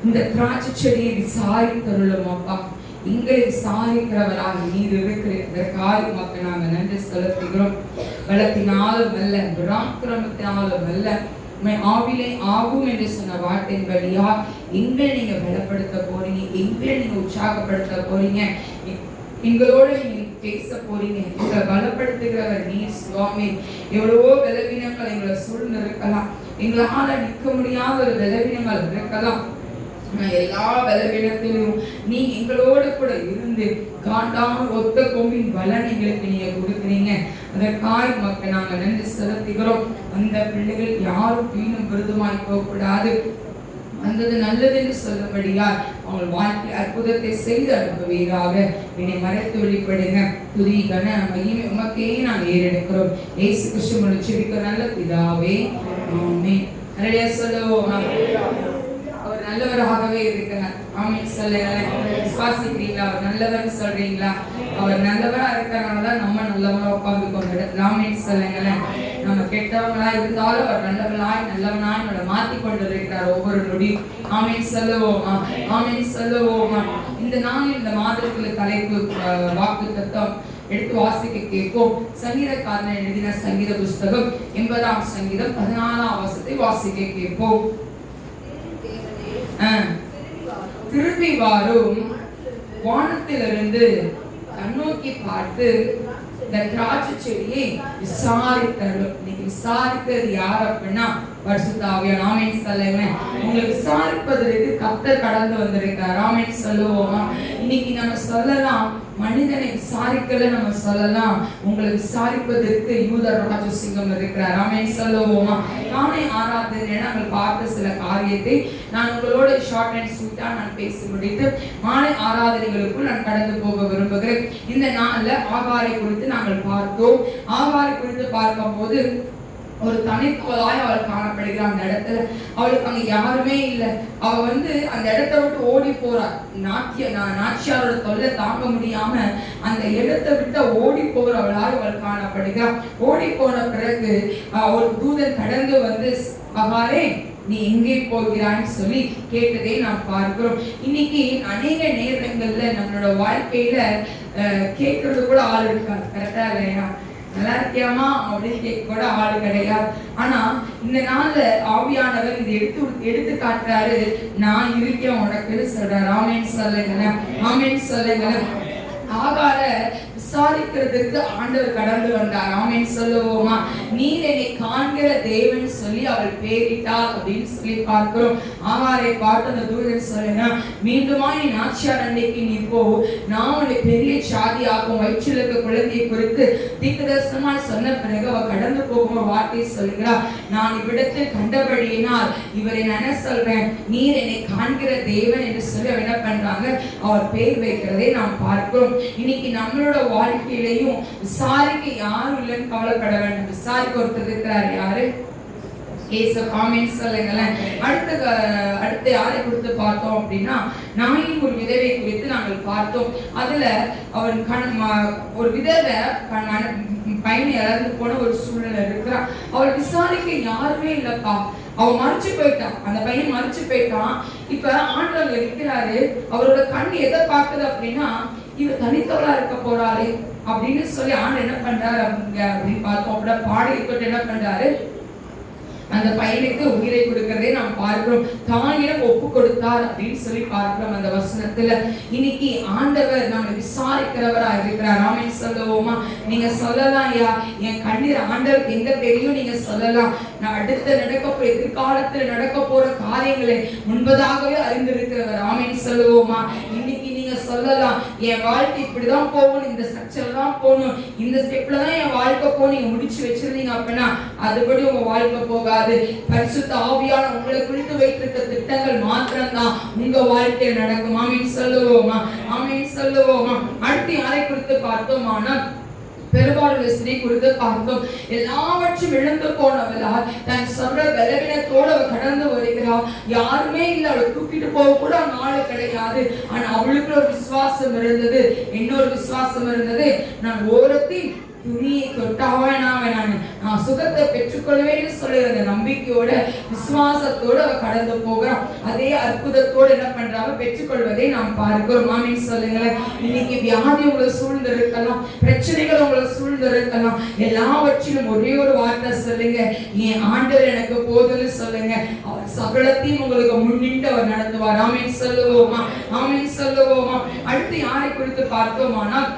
இந்த திராட்சை செடியை விசாரித்தருளும் அப்பா. எங்களை விசாரிக்கிறவராக நீர் இருக்கிறதற்காக மக்கள் நாங்கள் நன்றி செலுத்துகிறோம். பலத்தினாலும் அல்ல, பராக்கிரமத்தினாலும் அல்ல, ஆவிலே ஆகும் என்று சொன்ன வார்த்தையின் வழியா எங்களை நீங்க பலப்படுத்த போறீங்க, எங்களை நீங்க உற்சாகப்படுத்த போறீங்க, எங்களோட நீங்க பேச போறீங்க. எங்களை பலப்படுத்துகிறவர் நீ சுவாமி. எவ்வளவோ பலவீனங்கள் எங்களை சூழ்ந்து இருக்கலாம், எங்களால நிற்க முடியாத ஒரு பலவீனங்கள் இருக்கலாம். எல்லா பலவீனத்திலும் நீ எங்களோட கூட இருந்து காண்டாமல் ஒத்த கொம்பின் பலன் எங்களுக்கு நீங்க கொடுக்குறீங்க. அதற்காக மக்கள் நாங்கள் நன்றி செலுத்துகிறோம். அந்த பிள்ளைகள் யாரும் வீணும் விருதுமாய் போகக்கூடாது, வந்தது நல்லது என்று சொல்லும்படியால் அவங்க வாழ்க்கை அற்புதத்தை செய்து அனுப்புவீராக. என்னை மறைத்து வெளிப்படுங்க. துதி கன மகிமை உமக்கே நாங்கள் ஏறெடுக்கிறோம். இயேசு கிறிஸ்து ஜெபிக்கிற நல்ல பிதாவே, ஆமென். ஹல்லேலூயா சொல்லுவோம். அவர் நல்லவராகவே இருக்கிறார். ஆமென் சொல்லுங்களேன். விசுவாசிக்கிறீங்களா? அவர் நல்லவர் சொல்றீங்களா? அவர் நல்லவரா இருக்கிறனால நம்ம நல்லவரா உட்கார்ந்து கொண்டு ஆமென் சொல்லுங்களேன். நம்ம கெட்டவங்களா இருந்தாலும் அவர் நல்லவனாய் நம்மளை மாற்றி கொண்டு இருக்கிறார் ஒவ்வொரு நொடியும். ஆமென் சொல்லுவோமா? ஆமென் சொல்லுவோமா? இந்த நாளில் இந்த மாதத்துல தலைப்பு வாக்கு தத்தம் எடுத்து வாசிக்க கேட்போம். சங்கீதக்காரன் எழுதின சங்கீத புஸ்தகம் 80ஆம் சங்கீதம் 14ஆம் வசனத்தை வாசிக்க கேட்போம். திரும்பி வாரும் வானத்திலிருந்து கண்ணோக்கி பார்த்து இந்த திராட்சை செடியை விசாரித்தரும். நீங்க விசாரிக்கிறது யார் அப்படின்னா பரிசுத்த ஆவியானவர். ஆமென் சொல்லுங்களேன். உங்களை விசாரிப்பதற்கு கர்த்தர் கடந்து வந்திருக்கார். ஆமென் சொல்லுவோமா? இன்னைக்கு நம்ம சொல்லலாம், மனிதனை விசாரிக்கல நம்ம சொல்லலாம், உங்களை விசாரிப்பதற்கு யூத ராஜசிங்கம் இருக்கிறார். ஆமென் சொல்லுவோமா? நானே ஆராதனை நாங்கள் பார்த்த சில காரியத்தை நான் உங்களோட ஷார்ட் அண்ட் ஸ்வீட்டா நான் பேசி முடித்து மாலை ஆராதனைகளுக்குள் நான் கடந்து போக விரும்புகிறேன். இந்த நாள்ல ஆகாரை குறித்து நாங்கள் பார்த்தோம். ஆகாரை குறித்து பார்க்கும் போது ஒரு தனித்துவலாய் அவள் காணப்படுகிறார். அந்த இடத்துல அவளுக்கு அங்க யாருமே இல்லை. அவ அந்த இடத்த விட்டு ஓடி போறாள். நாச்சியாரோட தொல்லை தாங்க முடியாம அந்த இடத்தை விட்டு ஓடி போறவளாய் அவள் காணப்படுகிறார். ஓடி போன பிறகு ஒரு தூதன் கடந்து அகாரே நீ எங்கே போகிறான்னு சொல்லி கேட்டதை நாம் பார்க்கிறோம். இன்னைக்கு அநேக நேரங்கள்ல நம்மளோட வாழ்க்கையில கேட்கறது கூட ஆள் இருக்காது. கரெக்டா இல்லையா? நல்லா இருக்கியாமா அப்படின்னு கேட்க கூட ஆளு கிடையாது. ஆனா இந்த நாள்ல ஆவியானவர் இது எடுத்து காட்டுறாரு. நான் இருக்கேன் உனக்குன்னு சொல்றாரு. ஆமென் சொல்லுங்களேன். ஆமென் சொல்லுங்களேன். ஆகார விசாரிக்கிறதுக்கு ஆண்டவர் கடந்து வந்தார். ஆமென் சொல்லுவோமா? நீர் என்னை காண்கிற தேவன் சொல்லி அவள் பேரிட்டாள் அப்படின்னு சொல்லி பார்க்கிறோம். ஆகாரை பார்த்து அந்த தூதன் சொல்லுங்க, மீண்டுமா நீ நாச்சியார் அன்னைக்கு நீ போ, நான் உன்னை பெரிய சாதி ஆகும், வயிற்றில் இருக்க குழந்தையை குறித்து தீர்க்கதரிசனமாய் சொன்ன பிறகு அவ கடந்து போகும் ஒரு வார்த்தை சொல்கிறார், நான் இவ்விடத்தில் கண்டபடியினால் இவரை என்ன சொல்றேன், நீர் என்னை காண்கிற தேவன் என்று சொல்லி என்ன பண்றாங்க, அவர் பேர் வைக்கிறதை நாம் பார்க்கிறோம். இன்னைக்கு நம்மளோட வாழ்க்கையிலையும் விசாரிக்க யாரும் இல்லைன்னு கவலைப்பட வேண்டும். விசாரிக்க ஒருத்தர் இருக்கிறார். யாரு? இயேசு. ஆமென் சொல்லுங்களேன். அடுத்து யாரை குறித்து பார்த்தோம் அப்படின்னா நாயின் ஒரு விதவை குறித்து நாங்கள் பார்த்தோம். அதுல அவன் ஒரு விதவை பையனை இறந்து போன ஒரு சூழ்நிலை இருக்கிறான். அவள் விசாரிக்க யாருமே இல்லப்பா. அவன் மறைச்சு போயிட்டான். அந்த பையன் மறைச்சு போயிட்டான். இப்ப ஆண்டவர் இருக்கிறாரு. அவரோட கண் எதை பார்க்குது அப்படின்னா இவ தனித்தவளா இருக்க போறாளே அப்படின்னு சொல்லி ஆண்டு என்ன பண்றாரு அப்படின்னு பார்த்தோம். அப்படின்னா பாடி இருக்கிட்டு என்ன பண்றாரு, அந்த பையனுக்கு உயிரை கொடுக்கிறதே நாம் பார்க்கிறோம். தாயிடம் ஒப்பு கொடுத்தார் அப்படின்னு சொல்லி பார்க்கிறோம் அந்த வசனத்துல. இன்னைக்கு ஆண்டவர் நம்மை விசாரிக்கிறவரா இருக்கிறார். ஆமென் சொல்லுவோமா? நீங்க சொல்லலாம், ஐயா என் கண்ணீர் ஆண்டவர் எங்க தெரியும் நீங்க சொல்லலாம். நான் அடுத்த எதிர்காலத்துல நடக்க போற காரியங்களை முன்பதாகவே அறிந்திருக்கிறவர். ஆமென் சொல்லுவோமா? இன்னைக்கு நீங்க சொல்லலாம், என் வாழ்க்கை இப்படிதான் போகணும், இந்த ஸ்ட்ரக்சர்ல தான் போகணும், இந்த ஸ்டெப்ல தான் என் வாழ்க்கை போகணும், நீங்க முடிச்சு வச்சிருந்தீங்க அப்படின்னா அதுபடி உங்க வாழ்க்கை போகாது. பரிசுத்த ஆவியானவர் உங்களை குறித்து வைத்திருக்க திட்டங்கள் மாத்திரம்தான் உங்க வாழ்க்கையில் நடக்கும். ஆமென் சொல்லுவோமா? ஆமென் சொல்லுவோமா? அடுத்து யாரை குறித்து பார்த்தோமானா பெரும்பாலும் ஸ்திரீ குறித்து பார்த்தோம். எல்லாவற்றும் இழந்து போனவளால் தன் சொல்ற பலவீனத்தோடு அவள் கடந்து வருகிறாள். யாருமே இல்லை, அவளை தூக்கிட்டு போக கூட நாள் கிடையாது. ஆனா அவளுக்கு ஒரு விசுவாசம் இருந்தது. இன்னொரு விசுவாசம் இருந்தது, நான் ஓரத்தின் துணியை தொட்டாவே நான் நான் சுகத்தை பெற்றுக்கொள்வேன்னு சொல்லுற அந்த நம்பிக்கையோட விசுவாசத்தோட அவ கடந்து போகிறான். அதே அற்புதத்தோடு என்ன பண்றாங்க, பெற்றுக்கொள்வதை நாம் பார்க்கிறோம். ஆமென் சொல்லுங்களேன். இன்னைக்கு வியாதி உங்களை சூழ்ந்து இருக்கலாம், பிரச்சனைகள் உங்களை சூழ்ந்து இருக்கலாம். எல்லாவற்றிலும் ஒரே ஒரு வார்த்தை சொல்லுங்க, என் ஆண்டவர் எனக்கு போதுன்னு சொல்லுங்க. அவர் சகலத்தையும் உங்களுக்கு முன்னிட்டு அவர் நடத்துவார். ஆமென் சொல்லுவோமா? ஆமென் சொல்லுவோமா? அடுத்து யாரை குறித்து பார்த்தோமானால்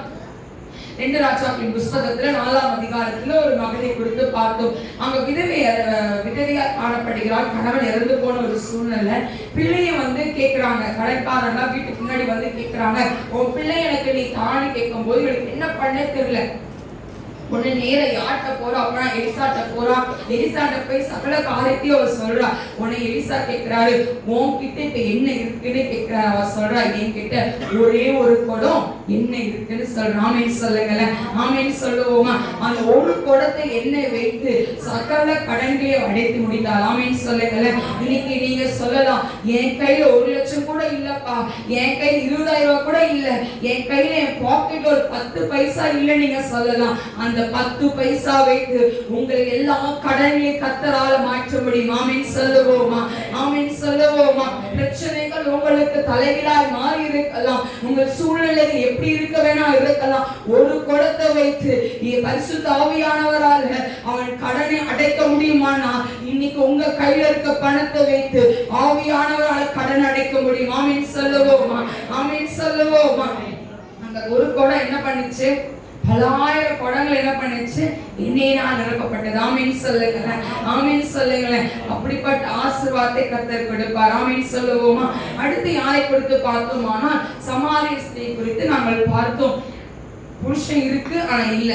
2 ராஜாக்களின் புஸ்தகத்துல 4ஆம் அதிகாரத்துல ஒரு மகனை குறித்து பார்த்தோம். அங்க விதவையா காணப்படுகிறார். கணவன் இறந்து போன ஒரு சூழ்நிலை. பிள்ளைய கேக்குறாங்க, கடைக்காரங்க வீட்டுக்கு முன்னாடி கேக்குறாங்க, உன் பிள்ளை எனக்கு நீ தானு கேட்கும் போது எனக்கு என்ன பண்ண தெரியல. உடனே நேர யார்கிட்ட போறா அப்படின்னா எலிசாட்ட போறா. எலிசாட்ட போய் சகல காரியத்தையும் அவர் சொல்றா. உடனே எலிசா கேட்கிறாரு, உன்கிட்ட இப்ப என்ன இருக்குன்னு கேட்கிறா. அவ சொல்றா, என்கிட்ட ஒரே ஒரு குடம் என்ன இருக்குன்னு சொல்றா. ஆமென் சொல்லுங்களேன். ஆமென் சொல்லுவோமா? அந்த ஒரு குடத்தை எண்ணெய் வைத்து சகல கடன்களை அடைத்து முடித்தாள். ஆமென் சொல்லுங்களேன். இன்னைக்கு நீங்க சொல்லலாம், என் கையில 1 லட்சம் கூட இல்லப்பா, என் கையில 20,000 ரூபாய் கூட இல்ல, என் கையில என் பாக்கெட்ல ஒரு 10 பைசா இல்ல நீங்க சொல்லலாம். அந்த 10 பைசா வைத்து உங்கள் எல்லா கடன்களையும் கர்த்தரால மாற்ற முடியும். ஆமென் சொல்லுவோமா? ஆமென் சொல்லுவோமா? பிரச்சனைகள் உங்களுக்கு தலைகீழாய் மாறி இருக்கலாம், உங்கள் சூழ்நிலைகள் எப்படி இருக்க வேணா இருக்கலாம். ஒரு குடத்தை வைத்து பரிசுத்த ஆவியானவரால் அவன் கடனை அடைக்க முடியுமானா இன்னைக்கு உங்க கையில இருக்க பணத்தை வைத்து ஆவியானவரால் கடன் அடைக்க முடியும். ஆமென் சொல்லுவோமா? ஆமென் சொல்லுவோமா? அந்த ஒரு குடம் என்ன பண்ணுச்சு, பலாயிரம் குடங்கள் என்ன பண்ணுச்சு, எண்ணெயினால் நிரப்பப்பட்டது. ஆமென் சொல்லுங்களேன். ஆமென் சொல்லுங்களேன். அப்படிப்பட்ட ஆசீர்வாதத்தை கர்த்தர் கொடுப்பார். ஆமென் சொல்லுவோமா? அடுத்து யாரை குறித்து பார்த்தோமானா சமாரிய ஸ்திரீ குறித்து நாங்கள் பார்த்தோம். புருஷன் இருக்கு ஆனா இல்ல.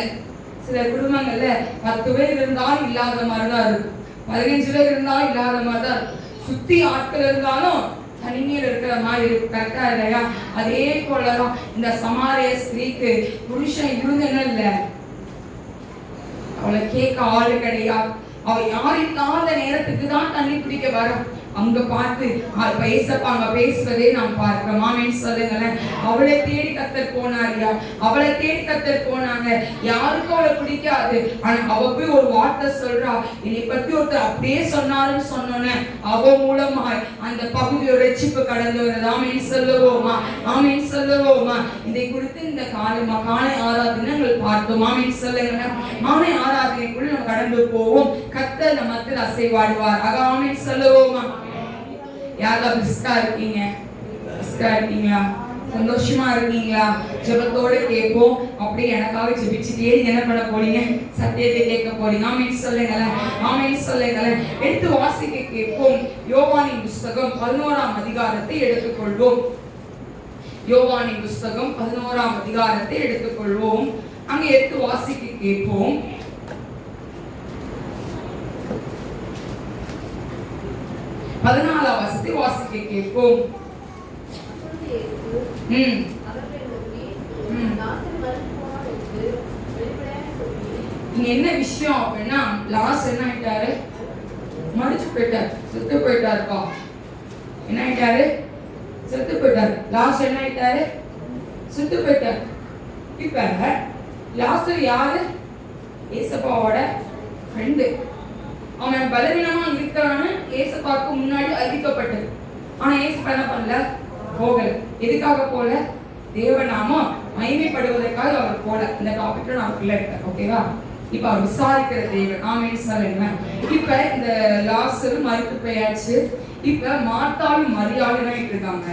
சில குடும்பங்கள்ல 10 பேர் இருந்தாலும் இல்லாத மாதிரிதான் இருக்கு, 15 பேர் இருந்தாலும் இல்லாத மாதிரிதான் இருக்கு, சுத்தி ஆட்கள் இருந்தாலும் தனிமையில் இருக்கிற மாதிரி இருக்கு. கரெக்டா இல்லையா? அதே போலதான் இந்த சமாரிய ஸ்திரீக்கு புருஷன் இருந்தேன்னு இல்ல, அவளை கேட்க ஆளு கிடையாது. அவ யார் இல்லாத நேரத்துக்கு தான் தண்ணி பிடிக்க வரும். அங்க பார்த்து பேசப்பாங்க பேசுவதே நாம் பார்க்கிறோம். ஆமென் சொல்லுங்களேன். அவளை தேடி கர்த்தர் போனாரியா, அவளை தேடி கர்த்தர் போனாங்க. யாருக்கும் அவளை பிடிக்காது, ஆனா அவ போய் ஒரு வார்த்தை சொல்றா. என்னை பத்தி ஒருத்தர் அப்படியே சொன்னாருன்னு சொன்னோன்னே அவ மூலமா அந்த பகுதியோட ரட்சிப்பு கடந்து வருது. ஆமென் சொல்லுவோமா? ஆமென் சொல்லுவோமா? இதை குறித்து இந்த காலை ஆராதனை பார்த்தோம். ஆமென் சொல்லுங்களேன். மாலை ஆராதனைக்குள்ள நம்ம கடந்து போவோம். கர்த்தர் நம்ம மத்தியில் அசைவாடுவார். ஆமென் சொல்லுவோமா? யாரெல்லாம் பிஸ்கா இருக்கீங்க? பிஸ்கா இருக்கீங்களா? சந்தோஷமா இருக்கீங்களா? ஜெபத்தோட கேட்போம். அப்படியே எனக்காக ஜெபிச்சுட்டே என்ன பண்ண போறீங்க, சத்தியத்தை கேட்க போறீங்க. ஆமென் சொல்லுங்களேன். ஆமென் சொல்லுங்களேன். எடுத்து வாசிக்க கேட்போம். யோவானின் புஸ்தகம் 11ஆம் அதிகாரத்தை எடுத்துக்கொள்வோம். யோவானின் புஸ்தகம் 11ஆம் அதிகாரத்தை எடுத்துக்கொள்வோம். அங்க எடுத்து வாசிக்க கேட்போம். 14ஆம் வசனத்தை வாசிக்க கேட்போம். இங்க என்ன விஷயம் அப்படின்னா, லாஸ் என்ன ஆயிட்டாரு, மடிச்சு போயிட்டார், செத்து போயிட்டாருப்பா. என்ன ஆயிட்டாரு, செத்து போயிட்டாரு. லாஸ் என்ன ஆயிட்டாரு, செத்து போயிட்டார். இப்ப லாசர் யாரு, ஏசப்பாவோட ஃப்ரெண்டு. அவன் பலவீனமா இருக்கிறான்னு ஏசப்பாக்கு முன்னாடி அறிவிக்கப்பட்டது. ஆனா ஏசப்பா என்ன பண்ணல, போகல. எதுக்காக போல, தேவநாமம் மகிமைப்படுவதற்காக அவர் போல. இந்த டாபிக்ல நான் உள்ள இருக்கேன். ஓகேவா? இப்ப அவர் விசாரிக்கிற தேவன். ஆமென் சொல்லுங்க. இப்ப இந்த லாசர் மரித்து போயாச்சு. இப்ப மார்த்தாவும் மரியாளும் என்ன இருக்காங்க,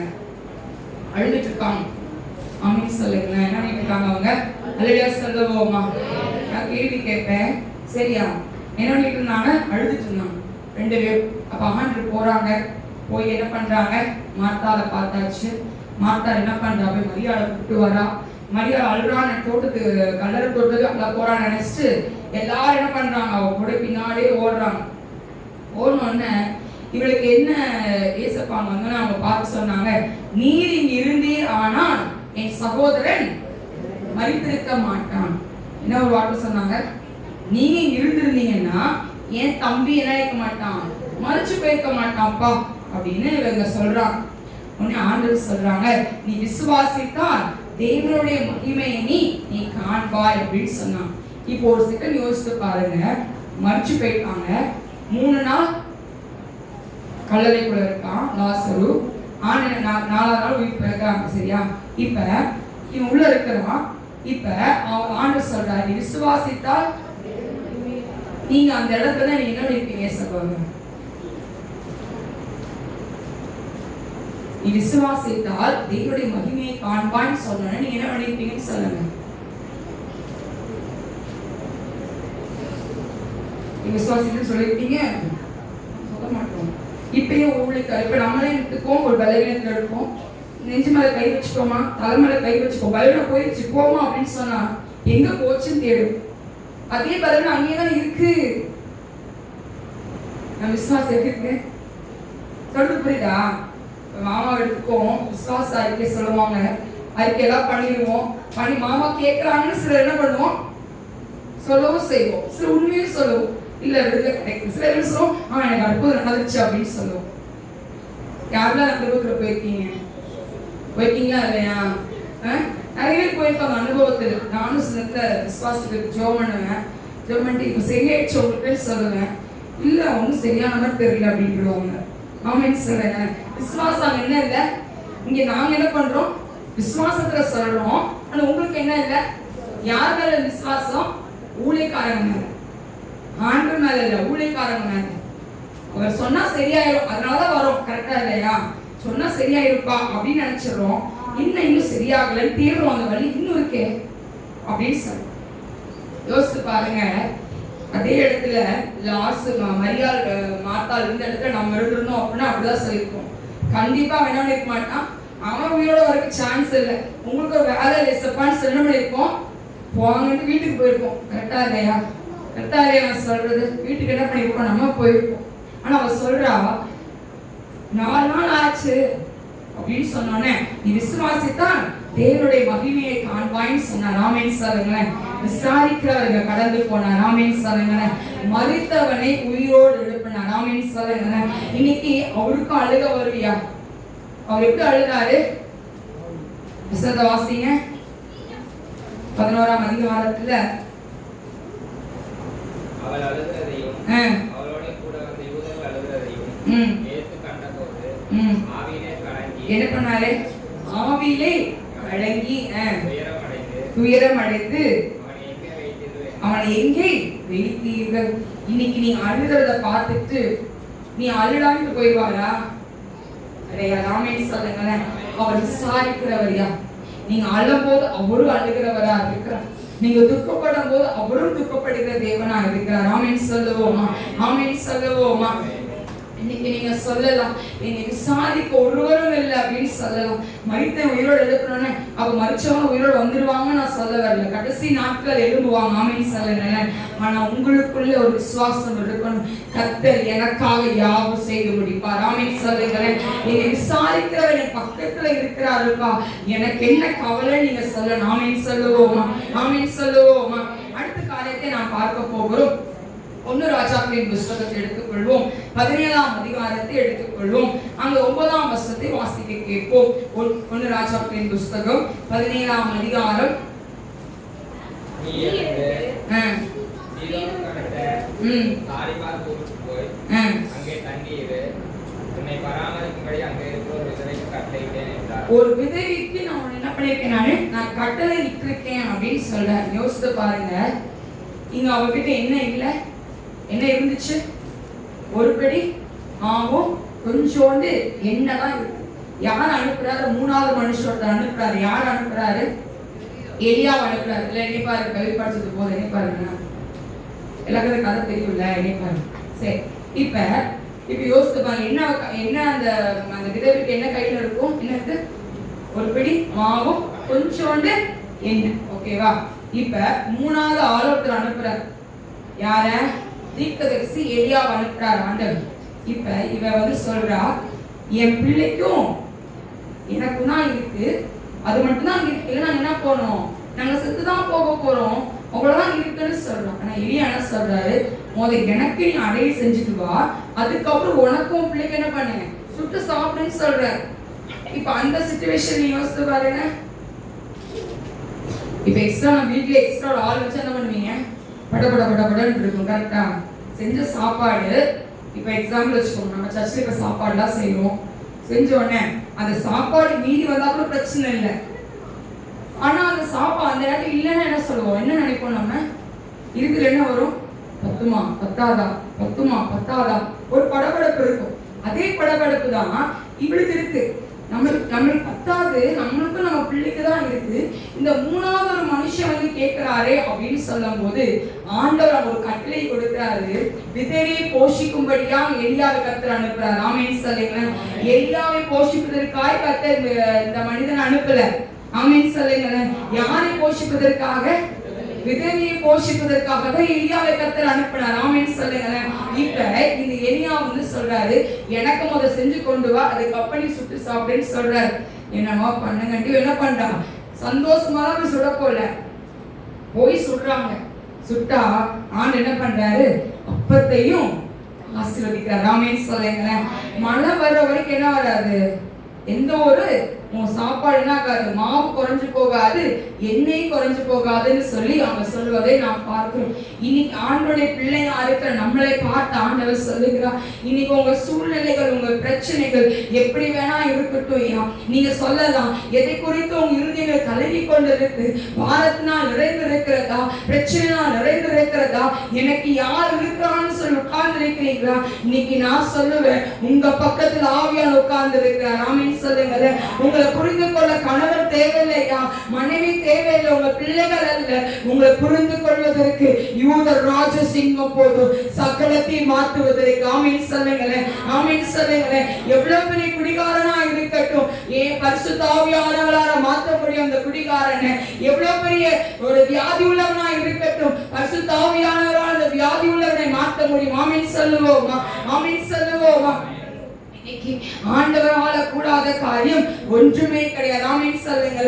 அழுதுட்டு இருக்காங்க. ஆமென் சொல்லுங்க. என்ன பண்ணிட்டு இருக்காங்க அவங்க? அல்லேலூயா சொல்லுவோமா? நான் கேள்வி கேட்பேன், சரியா? என்ன பண்ணிட்டு இருந்தாங்க, அழுதுட்டு இருந்தாங்க 2 பேரும். அப்ப ஆண்டவர் போறாங்க, போய் என்ன பண்றாங்க, மார்த்தாவை பார்த்தாச்சு. மார்த்தா என்ன பண்றா, போய் மரியாதை கூப்பிட்டு வரா. மரியாதை அழுறான்னு தோட்டத்துக்கு கல்லறை தோட்டத்துக்கு அங்க போறான்னு நினைச்சிட்டு எல்லாரும் என்ன பண்றாங்க, அவ கூட பின்னாடியே ஓடுறாங்க. ஓடனோடனே இவளுக்கு என்ன, ஏசப்பாங்க வந்து அவங்க பார்த்து சொன்னாங்க, நீர் இங்க இருந்தீர் ஆனால் என் சகோதரன் மரித்திருக்க மாட்டான். என்ன ஒரு வார்த்தை சொன்னாங்க, நீங்க இருந்திருந்தீங்கன்னா என் தம்பி என்ன இருக்க மாட்டான், மறிச்சு போயிருக்க மாட்டான்ப்பா அப்படின்னு இவங்க சொல்றாங்க. உடனே ஆண்டவர் சொல்றாங்க, நீ விசுவாசித்தால் தேவனுடைய மகிமையை நீ காண்பாய் அப்படின்னு சொன்னான். இப்போ ஒரு செகண்ட் யோசித்து பாருங்க, மறிச்சு போயிட்டாங்க. 3 நாள் கல்லறைக்குள்ள இருக்கான் லாசரு. 4ஆவது நாள் உயிர் பிறக்கிறாங்க. சரியா? இப்ப இவன் உள்ள இருக்கிறான். இப்ப அவன் ஆண்டவர் சொல்றாரு, நீ விசுவாசித்தால் நீங்க அந்த இடத்துல நீங்க என்ன நினைப்பீங்க சொல்லுவாங்க? நீ விசுவாசித்தால் தேவனுடைய மகிமையை காண்பான்னு சொன்ன நீங்க என்ன நினைப்பீங்கன்னு சொல்லுங்க. நீங்க விசுவாசித்து சொல்லிருப்பீங்க? சொல்ல மாட்டோம். இப்பயும் உங்களுக்கு இப்ப நம்மளே எடுத்துக்கோம், ஒரு பலவீனத்துல இருக்கும், நெஞ்சு மேல கை வச்சுக்கோமா, தலை மேல கை வச்சுக்கோ, பலவீனம் போயிடுச்சு போமா அப்படின்னு சொன்னா எங்க போச்சுன்னு தேடும். அதே பலவீனம் அங்கேயேதான் இருக்கு. நான் விசுவாசம் இருக்கு சொல்றது புரியுதா? மாமா எடுத்துக்கோம், விசுவாச அறிக்கை சொல்லுவாங்க, அறிக்கையெல்லாம் பண்ணிடுவோம். பண்ணி மாமா கேட்கறாங்கன்னு சில என்ன பண்ணுவோம், சொல்லவும் செய்வோம். சில உண்மையும் சொல்லுவோம், இல்ல விடுதலை கிடைக்கும். சில என்ன சொல்லுவோம், எனக்கு அற்புதம் நடந்துச்சு அப்படின்னு சொல்லுவோம். யாரெல்லாம் அனுபவத்துல போயிருக்கீங்களா இல்லையா? நிறைய பேர் போயிருப்பாங்க அனுபவத்தில். நானும் சில விசுவாசத்துக்கு ஜோம் பண்ணுவேன். ஜோம் பண்ணிட்டு இப்ப சரியாயிடுச்சு உங்களுக்கு சொல்லுவேன். இல்ல ஒன்னும் சரியான மாதிரி தெரியல அப்படின்ட்டுருவாங்க. ஆமான்னு சொல்லுங்க. விசுவாசம் என்ன இல்லை, இங்க நாங்க என்ன பண்றோம், விசுவாசத்துல சொல்றோம். ஆனா உங்களுக்கு என்ன இல்லை, யார் மேல விசுவாசம்? ஊழியக்காரங்க மேல, ஆண்டவர் மேல இல்ல, ஊழியக்காரங்க மேல. அவர் சொன்னா சரியாயிரும், அதனாலதான் வரும். கரெக்டா இல்லையா? சொன்னா சரியாயிருப்பா அப்படின்னு நினைச்சிடறோம். இன்னும் சரியாகல தீர்றோம், அந்த வழி இன்னும் இருக்கே அப்படின்னு சொல்றோம். யோசித்து பாருங்க. அதே இடத்துல மரியாள் மாத்தாள் இந்த இடத்துல நம்ம இருந்திருந்தோம் அப்படின்னா அப்படிதான் சொல்லியிருக்கோம். கண்டிப்பா என்ன இருக்க மாட்டான், அவன் உயிரோட வரக்கு சான்ஸ் இல்லை. உங்களுக்கு ஒரு வேலை லெசப்பான்னு சொல்ல பண்ணிருப்போம், போங்கன்ட்டு வீட்டுக்கு போயிருப்போம். கரெக்டா இல்லையா? கரெக்டா இல்லையா நான் சொல்றது? வீட்டுக்கு என்ன பண்ணிருப்போம், நம்ம போயிருப்போம். ஆனா அவ சொல்றா 4 நாள் ஆச்சு அப்படின்னு சொன்னோன்னே நீ விசுவாசித்தான் தேவனுடைய மகிமையை காண்பாய்ன்னு சொன்னார். ஆமென் சொல்லுங்களேன். விசாரிக்கிறவர்கள் கடந்து போனார். ஆமென் சொல்லுங்களேன். மரித்தவனை உயிரோடு எழுப்பினார். ஆமென் சொல்லுங்களேன். இன்னைக்கு அவருக்கு அழுக வருவியா? அவர் எப்படி அழுதாரு? விசத வாசிங்க 11ஆம் அதிகாரத்துல. அவள் அழுகிறதையும் அவளோட கூட வந்த யூதர்கள் அழுகிறதையும் இயேசு கண்டபோது ஆவியிலே கலங்கி என்ன பண்ணாரு? ஆவியிலே கலங்கி துயரம் அடைந்து அவனை எங்கே வைத்தீர்கள்? இன்னைக்கு நீ அழுகிறத பார்த்துட்டு நீ அழுடான்னு போயிடுவாரா? ஆமென் சொல்லுங்களேன். அவர் விசாரிக்கிறவரியா? நீங்க அழும் போது அவரும் அழுகிறவரா இருக்கிறார். நீங்க துக்கப்படும் போது அவரும் துக்கப்படுகிற தேவனா இருக்கிறார். ஆமென் சொல்லுவோமா? ஆமென் சொல்லுவோமா? இன்னைக்கு நீங்க சொல்லலாம், நீங்க விசாரிக்க ஒருவரும் இல்லை அப்படின்னு சொல்லலாம். மரித்த உயிரோடு எழுப்பணும்னு அவ மரிச்சவங்க உயிரோடு வந்துடுவாங்க நான் சொல்ல வரல. கடைசி நாட்கள் எழும்புவாங்க. ஆமென் சொல்லுங்க. ஆனா உங்களுக்குள்ள ஒரு விசுவாசம் இருக்கணும். கர்த்தர் எனக்காக யாவும் செய்து முடிப்பார். ஆமென் சொல்லுங்களேன். நீங்க விசாரிக்கிறவர் என் பக்கத்துல இருக்கிறாருப்பா, எனக்கு என்ன கவலை நீங்க சொல்லணும். ஆமென் சொல்லுவோமா? ஆமென் சொல்லுவோமா? அடுத்த காரியத்தை நாம் பார்க்க போகிறோம். 1 ராஜாக்களின் புஸ்தகத்தை எடுத்துக்கொள்வோம். 17ஆம் அதிகாரத்தை எடுத்துக்கொள்வோம். அங்க 9ஆம் வசனத்தை வாசிக்க கேட்போம். 1 ராஜாக்களின் புஸ்தகம் 17ஆம் அதிகாரம். ஒரு விதவிக்கு நான் என்ன பண்ணிருக்கேன், நான் கட்டளை இட்டிருக்கேன் அப்படின்னு சொல்றேன். யோசித்து பாருங்க. இங்க அவகிட்ட என்ன இல்லை, என்ன இருந்துச்சு? ஒரு படி மாவும் கொஞ்சோண்டு எண்ணெய் தான் இருக்கு. யார் அனுப்புறாரு? 3வது மனுஷோட அனுப்புறாரு. யார் அனுப்புறாரு? எலியாவை அனுப்புறாரு. இல்ல என்ன பாரு, கவி படிச்சது போது என்ன பாருங்க, எல்லாருக்கும் கதை தெரியும்ல. என்ன பாருங்க. சரி, இப்ப யோசித்து பாருங்க. என்ன அந்த விதவிக்கு என்ன கையில இருக்கும்? என்னது? ஒரு படி மாவும் கொஞ்சோண்டு எண்ணெய். ஓகேவா? இப்ப 3வது ஆலோசனை அனுப்புறாரு. யார? தீர்க்கதரிசி எலியாவை அனுப்புறார் ஆண்டவர். இப்ப இவ வந்து சொல்றா, என் பிள்ளைக்கும் எனக்கும் தான் இருக்கு, அது மட்டும் தான் இருக்கு, இல்ல நாங்க என்ன போனோம், நாங்க செத்துதான் போக போறோம், அவ்வளவுதான் இருக்குன்னு சொல்றோம். ஆனா எலியா என்ன சொல்றாரு, எனக்கு நீ அடைய செஞ்சுட்டு வா, அதுக்கப்புறம் உனக்கும் பிள்ளைக்கு என்ன பண்ணு, சுட்டு சாப்பிடுன்னு சொல்றாரு. இப்ப அந்த சிச்சுவேஷன் நீ யோசித்து பாருங்க. இப்ப எக்ஸ்ட்ரா நம்ம வீட்டுல எக்ஸ்ட்ரா ஆள் வச்சு என்ன பண்ணுவீங்க? படபடன்னு இருக்கும். கரெக்டா? செஞ்ச சாப்பாடு இப்ப எக்ஸாம்பிள் வச்சுக்கோங்க, நம்ம சர்ச்சில் இப்ப சாப்பாடுலாம் செய்வோம். செஞ்ச உடனே அந்த சாப்பாடு மீதி வந்தா கூட பிரச்சனை இல்லை. ஆனா அந்த சாப்பாடு அந்த இடத்துல இல்லைன்னா என்ன சொல்லுவோம்? என்ன நினைப்போம்? நம்ம இருக்குல என்ன வரும்? பத்துமா பத்தாதா, பத்துமா பத்தாதா, ஒரு படபடப்பு இருக்கும். அதே படபடப்பு தான் இவளுக்கு இருக்கு. நம்மளுக்கு பத்தாது, நம்மளுக்கும் நம்ம பிள்ளைக்கு தான் இருக்கு. இந்த மூணாவது ஒரு மனுஷன் வந்து கேட்கிறாரே அப்படின்னு சொல்லும் போது ஆண்டவர் ஒரு கட்டளை கொடுக்கிறாரு. விதவையை போஷிக்கும்படியா எலியாவை கர்த்தர் அனுப்புறாரு. ஆமென் சொல்லுங்க. எலியாவை போஷிப்பதற்காக கர்த்தர் இந்த மனிதனை அனுப்பல. ஆமென் சொல்லுங்க. யாரை போஷிப்பதற்காக? விதவையை போஷிப்பதற்காக தான் எலியாவை கர்த்தர் அனுப்பினார். ஆமென் சொல்லுங்க. இப்ப இந்த எலியா வந்து சொல்றாரு, எனக்கு முத செஞ்சு கொண்டு வா, அதுக்கு அப்படி சுட்டு சாப்பிடுன்னு சொல்றாரு. என்னமா பண்ணுங்கன்ட்டு என்ன பண்றான்? சந்தோஷமா தான் போய் சுட போல போய் சுடுறாங்க. சுட்டா ஆண்டு என்ன பண்றாரு? அப்பத்தையும் ஆசீர்வதிக்கிறார். ஆமென் சொல்லுங்க. மழை வர வரைக்கும் என்ன வராது? எந்த ஒரு சாப்பாடு என்ன ஆகாது? மாவு குறைஞ்சு போகாது, எண்ணெய் குறைஞ்சு போகாதுன்னு சொல்லி அவங்க சொல்லுவதை நாம் பார்க்கிறோம். இன்னைக்கு ஆண்டோடைய பிள்ளையா இருக்கிற நம்மளை பார்த்து ஆண்டவர் சொல்லுகிறார், இன்னைக்கு உங்க சூழ்நிலைகள், உங்க பிரச்சனைகள் எப்படி வேணா இருக்கட்டும், நீங்க சொல்லலாம் எதை குறித்து உங்க இறுதியில் கலங்கி கொண்டு இருக்கு, பாரத்தினால் நிறைந்து இருக்கிறதா, பிரச்சனைனால் நிறைந்து இருக்கிறதா, எனக்கு யார் இருக்கிறான்னு சொல்லி உட்கார்ந்து இருக்கிறீங்களா? இன்னைக்கு நான் சொல்லுவேன், உங்க பக்கத்தில் ஆவியால் உட்கார்ந்து இருக்கிறார். ஆமென் சொல்லுங்க. உங்களை புரிந்து கொள்ள கணவர் தேவையில்லையா, மனைவி தேவையில்லை, உங்க பிள்ளைகள் அல்ல, உங்களை புரிந்து கொள்வதற்கு யூத ராஜசிங்கம் போதும் சகலத்தையும் மாற்றுவதற்கு. ஆமென் சொல்லுங்க. ஆமென் சொல்லுங்க. எவ்வளவு பெரிய குடிகாரனா இருக்கட்டும், பரிசுத்த ஆவியானவரால மாற்ற முடியும் அந்த குடிகாரனை. எவ்வளவு பெரிய ஒரு வியாதி உள்ளவனா இருக்கட்டும், பரிசுத்த ஆவியானவரால் அந்த வியாதி உள்ளவனை மாற்ற முடியும். ஆமென் சொல்லுவோமா? ஆமென் சொல்லுவோமா? ஆண்டவரால கூடாத காரியம் ஒன்றுமே கிடையாது. ஆமென் சொல்லுங்க.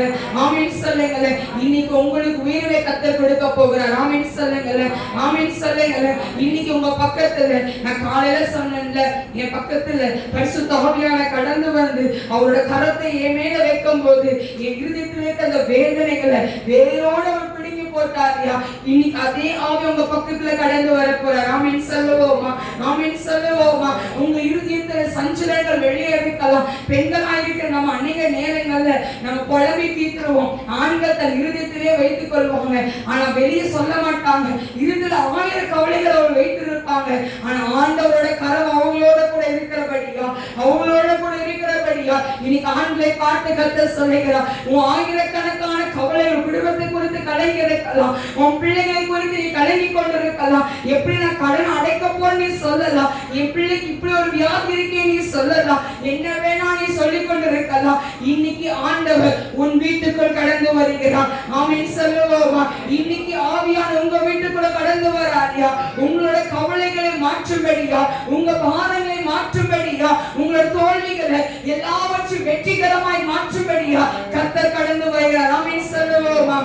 ஆமென் சொல்லுங்க. இன்னைக்கு உங்களுக்கு உயிரை கர்த்தர் கொடுக்க போகிறார். ஆமென் சொல்லுங்க. ஆமென் சொல்லுங்க. இன்னைக்கு உங்க பக்கத்துல நான் காலையில சொன்னேன்ல, என் பக்கத்துல பரிசுத்த ஆவியானவர் கடந்து வந்து அவரோட கரத்தை என் மேல வைக்கும் போது என் இருதயத்தில் இருக்க அந்த வேதனைகளை வேரோட பிடுங்கி போட்டாரியா. இன்னைக்கு அதே ஆவி உங்க பக்கத்துல கடந்து வர போறார். ஆமென் சொல்லுவோமா? ஆமென் சொல்லுவோமா? உங்க இருதயத்துல சஞ்சலங்கள் வெளியே இருக்கலாம். பெண்களா இருக்கிற நம்ம அநேக நேரங்கள்ல நம்ம புலம்பி தீர்த்துருவோம். ஆண்கள் தன் இருதயத்திலே வைத்துக் கொள்வாங்க, ஆனா வெளியே சொல்ல மாட்டாங்க. இருதயத்துல 1000 கவலைகள் அவர் வைத்திருப்பாங்க. ஆனா ஆண்டவரோட கரம் அவங்களோட கூட இருக்கிறபடியா, அவங்களோட கூட இருக்கிறபடியா இன்னைக்கு ஆண்களை பார்த்து கர்த்தர் சொல்லுகிறார், உன் ஆயிரக்கணக்கான கவலைகள் குடும்பத்தை குறித்து கலங்கி இருக்கலாம், உன் பிள்ளைகளை குறித்து நீ கலங்கி கொண்டிருக்கலாம், எப்படி நான் கடன் அடைக்க போன்னு நீ சொல்லலாம், என் பிள்ளைக்கு இப்படி ஒரு வியாதி இருக்கே நீ சொல்லலாம், என்ன வேணா நீ சொல்லிக் கொண்டிருக்கலாம். இன்னைக்கு ஆண்டவர் உன் வீட்டுக்குள் கடந்து வருகிறார். ஆமென் சொல்லுவோமா? இன்னைக்கு ஆவியான உங்க வீட்டுக்குள்ள கடந்து வராரியா, உங்களோட கவலைகளை மாற்றும்படியா, உங்க பாரங்களை மாற்றும்படியா, உங்களோட தோல்விகளை எல்லாவற்றையும் வெற்றிகரமாய் மாற்றும்படியா கர்த்தர் கடந்து வருகிறார். ஆமென் சொல்லுவோமா?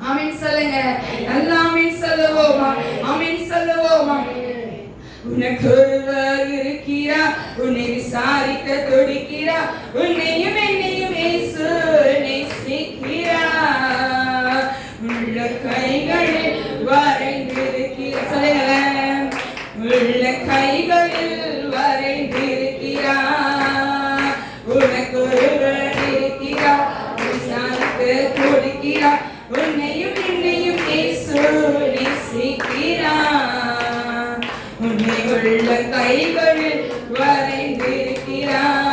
ஆமென் சொல்லுங்க. எல்லாம் ஆமென் சொல்லுவோமா? ஆமென் சொல்லுவோமா? உனக்கு ஒருவர் இருக்கிறார், உன்னை விசாரிக்க துடிக்கிறார், உன்னையும் என்னையும் இயேசு நேசிக்கிறார், உள்ள கைகளில் வரைந்திருக்கிறார். சொல்லுங்களேன். உள்ள கைகளில் வரைந்திருக்கிறார், உனக்கு ஒருவர் இருக்கிறார், விசாரிக்க துடிக்கிறார், உன்னையும் என்னையும் இயேசு நேசிக்கிறார், உன்னை உள்ள கைகளில் வரைந்திருக்கிறார்,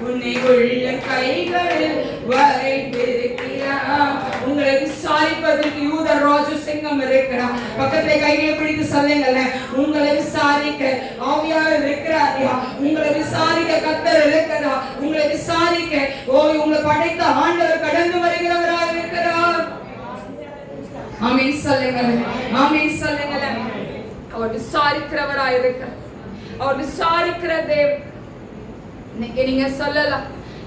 உன்னை உள்ள கைகளில் வரைந்திருக்கிறார். உங்களை விசாரிப்பதற்கு யூத ராஜசிங்கம் இருக்கிறார். பக்கத்துல கைகளை பிடித்து சொல்லுங்கள, உங்களை விசாரிக்க ஆவியானவர் இருக்கிறாரியா, உங்களை விசாரிக்க கர்த்தர் இருக்கிறார், உங்களை விசாரிக்க உங்களை படைத்த ஆண்டவர் கடந்து வருகிறவராக இருக்கிறார். ஆமென் சொல்லுங்க. ஆமென் சொல்லுங்க. அவர் விசாரிக்கிறவராக இருக்கிறார். அவர் விசாரிக்கிற தேவன். இன்னைக்கு நீங்க சொல்லலாம்,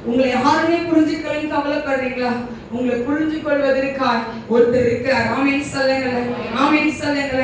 உங்களை யாருமே புரிஞ்சுக்கலன்னு கவலைப்படுறீங்களா? உங்களை புரிஞ்சு கொள்வதற்காக ஒருத்தர் இருக்கிறார். ஆமென் சொல்லுங்க. ஆமென் சொல்லுங்க.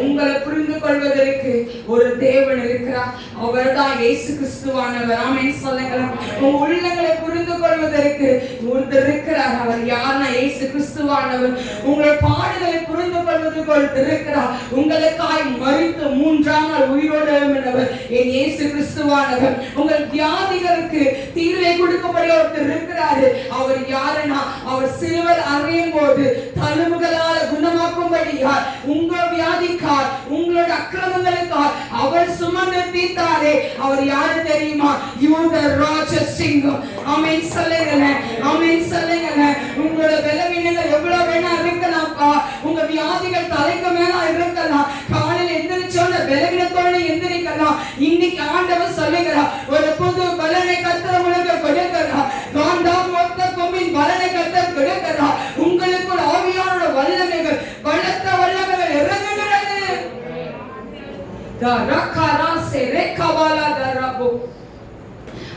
உங்களை புரிந்து கொள்வதற்கு ஒரு தேவன் இருக்கிறார். அவர்தான் இயேசு கிறிஸ்துவானவர். ஆமென் சொல்லுங்களேன். உங்க உள்ளங்களை புரிந்து கொள்வதற்கு ஒருத்தர் இருக்கிறார். அவர் யாருன்னா இயேசு கிறிஸ்துவானவர். உங்கள் பாடுகளை புரிந்து கொள்வதற்கு ஒருத்தர் இருக்கிறார். உங்களுக்காய் மரித்து 3ஆம் நாள் உயிரோடு எழும்பினவர் என் இயேசு கிறிஸ்துவானவர். உங்கள் வியாதிகளுக்கு தீர்வை கொடுக்கும்படி ஒருத்தர் இருக்கிறாரு. அவர் யாருன்னா அவர் சிலுவையில் அறையும் போது தழும்புகளால் குணமாக்கும்படி யார்? உங்க வியாதிக்கார், உங்களோட அக்கிரமங்களுக்கார் அவர் சுமந்து தீர்த்தாரே. அவர் யாரு தெரியுமா? யூத ராஜசிங்கம். ஆமென் சொல்லுங்களேன். ஆமென் சொல்லுங்களேன். உங்களோட பலவீனங்கள் எவ்வளவு வேணா இருக்கலாம்ப்பா. உங்க வியாதிகள் தலைக்கு மேல இருக்கலாம். காலையில் எந்திரிச்சோட பலவீனத்தோட எந்திரிக்கலாம். இன்னைக்கு ஆண்டவர் சொல்லுகிறார், ஒரு புது பலனை கர்த்தர் உங்களுக்கு கொடுக்கிறார். காண்டாம் ஒத்த கொம்பின் பலனை கர்த்தர் கொடுக்கிறார். உங்களுக்கு ஒரு ஆவியான வல்லமைகள், பலத்த வல்லமைகள் இறங்குகிறது.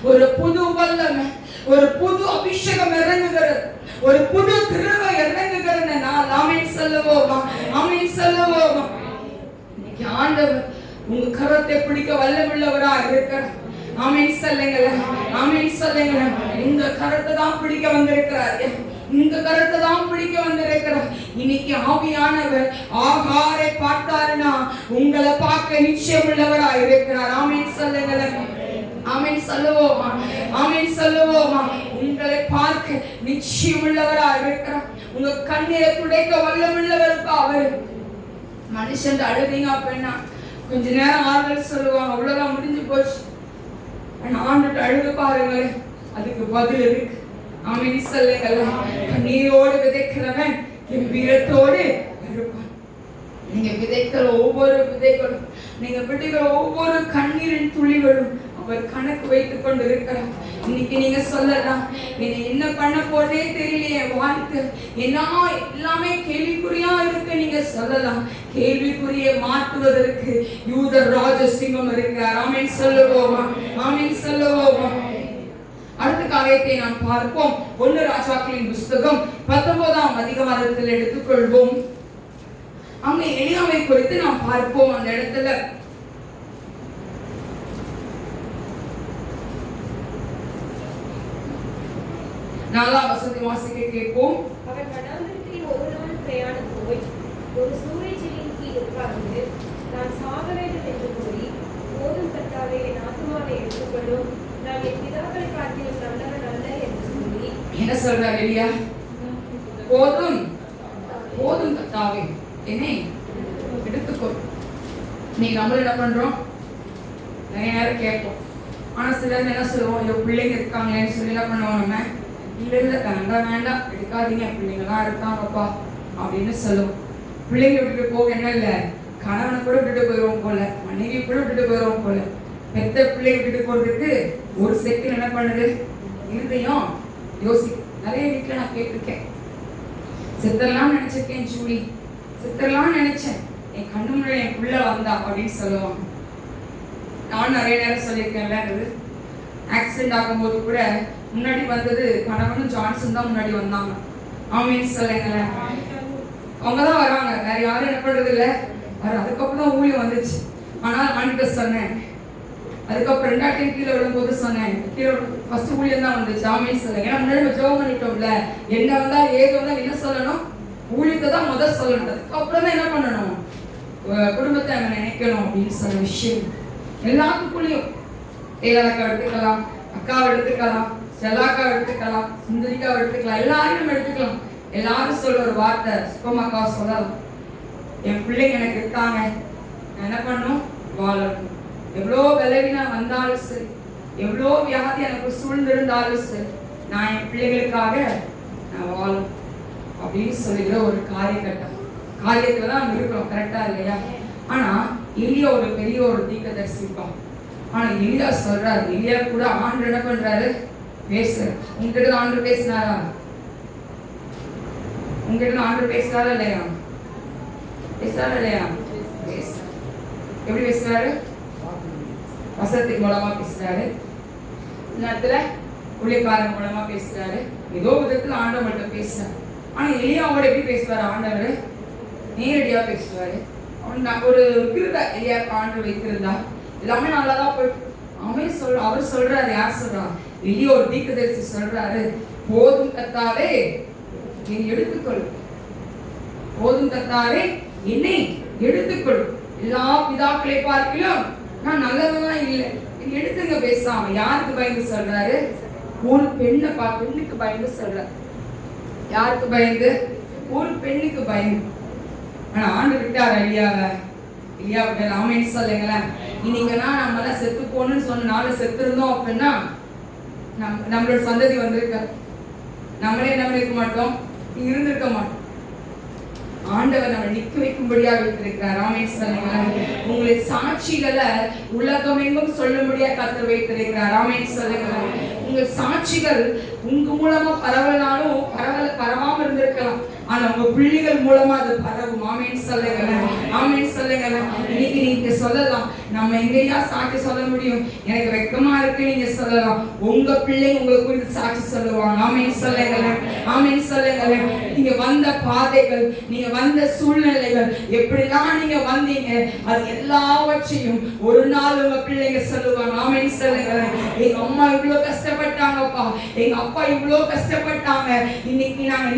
ஒரு புது வல்லமை, ஒரு புது அபிஷேகம் இறங்குகிறது. ஒரு புது கிருபை இறங்குகிறது. நான் ஆமென் சொல்லுவோமா? ஆமென் சொல்லுவோமா? இன்னைக்கு ஆண்டவர் உங்க கரத்தை பிடிக்க வல்லமுள்ளவரா இருக்கிறார். ஆமென் சொல்லுங்களேன். ஆமென் சொல்லுங்களேன். இந்த கரத்தை தான் பிடிக்க வந்திருக்கிறார். இந்த கரத்தை தான் பிடிக்க வந்திருக்கிறார். இன்னைக்கு ஆவியானவர் ஆகாரை பார்த்தாருன்னா உங்களை பார்க்க நிச்சயம் உள்ளவரா இருக்கிறார். ஆமென் சொல்லுங்களேன். ஆமென் சொல்லுவோமா? ஆமென் சொல்லுவோமா? உங்களை பார்க்க நிச்சயம் உள்ளவரா இருக்கிறார். உங்க கண்ணீரை துடைக்க வல்லமுள்ளவர் அவர். மனுஷன் அழுதிங்க அப்படின்னா கொஞ்ச நேரம் ஆறுதல் சொல்லுவாங்க, அவ்வளவுதான் முடிஞ்சு போச்சு. ஆண்டுட்டு அழுது பாருங்களேன், அதுக்கு பதில் இருக்கு. ஆமென் சொல்லுங்களேன். கண்ணீரோடு விதைக்கிறவன் கம்பீரத்தோடு இருப்பான். நீங்க விதைக்கிற ஒவ்வொரு விதைகளும், நீங்க விடுகிற ஒவ்வொரு கண்ணீரின் துளிகளும் அவர் கணக்கு வைத்துக் கொண்டு இருக்கிறார். இன்னைக்கு நீங்க சொல்லலாம், என்ன பண்ண போறதே தெரியலையே, வாழ்க்கை எல்லாமே கேள்விக்குறியா இருக்கு. நீங்க சொல்லலாம், கேள்விக்குறியை மாற்றுவதற்கு யூத ராஜசிங்கம் இருக்கிறார். ஆமென் சொல்லுவோமா? ஆமென் சொல்லுவோமா? அடுத்த காரியத்தை நாம் பார்ப்போம். 1 ராஜாக்களின் புஸ்தகம் 19ஆம் அதிகாரத்தில் எடுத்துக்கொள்வோம். அங்க எலியாவை குறித்து நாம் பார்ப்போம். அந்த இடத்துல 4ஆம் வசனத்தை வாசிக்க கேட்போம். அவன் வனாந்திரத்தில் ஒரு நாள் பிரயாணம் போய் ஒரு சூரியச்செடியின் கீழ் உட்கார்ந்து நான் சாக வேண்டும் என்று கூறி, போதும் கர்த்தாவே, என் ஆத்துமாவை எடுத்துக்கொள்ளும், நான் என் பிதாக்களை பார்க்கிலும் நல்லவன் அல்ல என்று சொல்லி. என்ன சொல்றார் எலியா? போதும் போதும் கர்த்தாவே, என்னை எடுத்துக்கொள். நீ நம்மள என்ன பண்றோம்? நிறைய நேரம் கேட்போம். ஆனா சிலர் என்ன சொல்லுவோம், ஐயோ பிள்ளைங்க இருக்காங்களேன்னு சொல்லி என்ன பண்ணுவோம், நம்ம இல்ல வேண்டாம் வேண்டாம் எடுக்காதீங்க, பிள்ளைங்கலாம் இருக்காங்கப்பா அப்படின்னு சொல்லுவோம். பிள்ளைங்க விட்டுட்டு போக என்ன இல்லை, கணவனை கூட விட்டுட்டு போயிடுவோம் போல, மனைவி கூட விட்டுட்டு போயிடுவோம் போல. பெத்த பிள்ளைங்க விட்டுட்டு போறதுக்கு ஒரு செகண்ட் என்ன பண்ணுது, இருதயம் யோசிக்கும். நிறைய வீட்டுல நான் கேட்டிருக்கேன், சித்தரலாம் நினைச்சிருக்கேன் ஜூலி, சித்தரலாம் நினைச்சேன், என் கண்ணு முன்னாடி என் பிள்ளை வந்தா அப்படின்னு சொல்லுவாங்க. நான் நிறைய நேரம் சொல்லியிருக்கேன்ல, ஆக்சிடென்ட் ஆகும்போது கூட முன்னாடி வந்தது கணவனும் ஜான்சன் தான் முன்னாடி வந்தாங்க. ஆமென் சொல்லுங்களேன். அவங்க தான் வராங்க, வேற யாரும் என்ன பண்றது இல்லை. அதுக்கப்புறம் தான் ஊழியம் வந்துச்சு. ஆனால் ஆண்டிட்ட சொன்னேன், அதுக்கப்புறம் 2ஆம் டைம் கீழே விழும்போது சொன்னேன், கீழே ஃபர்ஸ்ட் ஊழியம் தான் வந்துச்சு. ஆமென் சொல்லுங்க. ஏன்னா முன்னாடி நம்ம ஜெபம் பண்ணிட்டோம்ல, என்ன வந்தா ஏக வந்தா என்ன சொல்லணும், ஊழியத்தை தான் முதல் சொல்லணும். அதுக்கப்புறம் தான் என்ன பண்ணணும், குடும்பத்தை நம்ம நினைக்கணும் அப்படின்னு சொன்ன விஷயம். எல்லாத்துக்குள்ளேயும் டெய்லராக்கா எடுத்துக்கலாம், அக்காவை எடுத்துக்கலாம், செல்லாக்காவை எடுத்துக்கலாம், சுந்தரிக்காவை எடுத்துக்கலாம், எல்லாரையும் நம்ம எடுத்துக்கலாம். எல்லாரும் சொல்ல ஒரு வார்த்தை, சுப்பமாக்காவை சொல்லலாம், என் பிள்ளைங்க எனக்கு இருக்காங்க, நான் என்ன பண்ணும், வாழணும். எவ்வளோ விளைவினா வந்தாலும் சரி, எவ்வளோ வியாதி எனக்கு சூழ்ந்திருந்தாலும் சரி, நான் என் பிள்ளைகளுக்காக நான் வாழும் அப்படின்னு சொல்லுகிற ஒரு காரியத்துல தான் நம்ம இருக்கிறோம். கரெக்டா இல்லையா? ஆனா எலியா ஒரு பெரிய ஒரு தீர்க்கதரிசிப்பான். ஆனா எலியா சொல்றாரு, எலியா கூட ஆண்டு என்ன பண்றாரு, பேசுறாரு. உங்ககிட்ட ஆண்டு பேசினாரா? உங்ககிட்ட ஆண்டு பேசுறாரா இல்லையா? பேசுறாரா இல்லையா? எப்படி பேசுறாரு? வசனத்தின் மூலமா பேசுறாரு, நேரத்துல ஊழியக்காரன் மூலமா பேசுறாரு, ஏதோ விதத்துல ஆண்டவர்கிட்ட பேசுறாரு. ஆனா எலியாவோட எப்படி பேசுவாரு ஆண்டவர்? நேரடியா பேசுவாரு. ஒரு கிருபை எலியா ஆண்டு வைத்திருந்தா எல்லாமே நல்லாதான் போயிட்டு அவர் சொல்றாரு. யார் சொல்றா? எலியா ஒரு தீர்க்கதரிசி சொல்றாரு, போதும் கர்த்தாவே நீ எடுத்துக்கொள், போதும் கர்த்தாவே என்னை எடுத்துக்கொள், எல்லா பிதாக்களை பார்க்கலாம் நான் நல்லவதான் இல்லை, எடுத்துங்க பேசாம. யாருக்கு பயந்து சொல்றாரு? ஒரு பெண்ணுக்கு பயந்து சொல்றாரு. யாருக்கு பயந்து? ஒரு பெண்ணுக்கு பயந்து. ஆனா ஆண்டு விட்டார் எலியாவை. எலியா விட்டார். ஆமென் சொல்லுங்களேன். இன்னைக்குன்னா நம்மள செத்து போகணும்னு சொன்ன நாளை செத்து இருந்தோம் அப்படின்னா நம்மளோட சந்ததி வந்திருக்க, நம்மளே நம்ம இருக்க மாட்டோம், இருந்திருக்க மாட்டோம். ஆண்டவர் நம்ம நிக்க வைக்கும்படியாக வைத்திருக்கிறார். ஆமென் சொல்லுங்களேன். உங்களை சாட்சிகளை உலகமெங்கும் சொல்லும்படியா கர்த்தர் வைத்திருக்கிறார். ஆமென் சொல்லுங்களேன். உங்கள் சாட்சிகள் உங்க மூலமா பரவலனாலும் பரவாம இருந்திருக்கலாம், ஆனா உங்க பிள்ளைகள் மூலமா அது பரவும். ஆமென் சொல்லுங்களேன். ஆமென் சொல்லுங்களேன். இன்னைக்கு நீங்க சொல்லலாம், நம்ம எங்கேயா சாட்சி சொல்ல முடியும், எனக்கு வெக்கமா இருக்கு நீங்க சொல்லலாம். உங்க பிள்ளைங்க உங்களை குறித்து சாட்சி சொல்லுவாங்க. ஆமென் சொல்லுங்களேன். ஆமென் சொல்லுங்களேன். நீங்க வந்த பாதைகள், நீங்க வந்த சூழ்நிலைகள், எப்படிலாம் நீங்க வந்தீங்க, அது எல்லாவற்றையும் ஒரு நாள் உங்க பிள்ளைங்க சொல்லுவாங்க. ஆமென் சொல்லுங்களேன். எங்க அம்மா இவ்வளவு கஷ்டப்பட்டாங்கப்பா, எங்க அப்பா இவ்வளவு கஷ்டப்பட்டாங்க, இன்னைக்கு நாங்க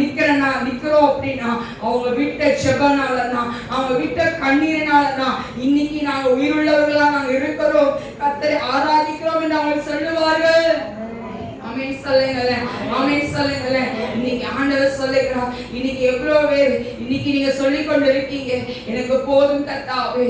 நிக்கிறோம் அப்படின்னா அவங்க விட்ட ஜெபனாலதான், அவங்க விட்ட கண்ணீரினாலதான் இன்னைக்கு நாங்க உயிருள்ளவர்களா நாங்க இருக்கிறோம், கர்த்தரை ஆராதிக்கிறோம் என்று அவங்க சொல்லுவார்கள். ஆமென் சொல்லுங்களேன். ஆமென் சொல்லுங்களேன். இன்னைக்கு ஆண்டவர் சொல்லுகிறார், இன்னைக்கு எவ்வளவு பேர் இன்னைக்கு நீங்க சொல்லிக் கொண்டு இருக்கீங்க, எனக்கு போதும் கர்த்தாவே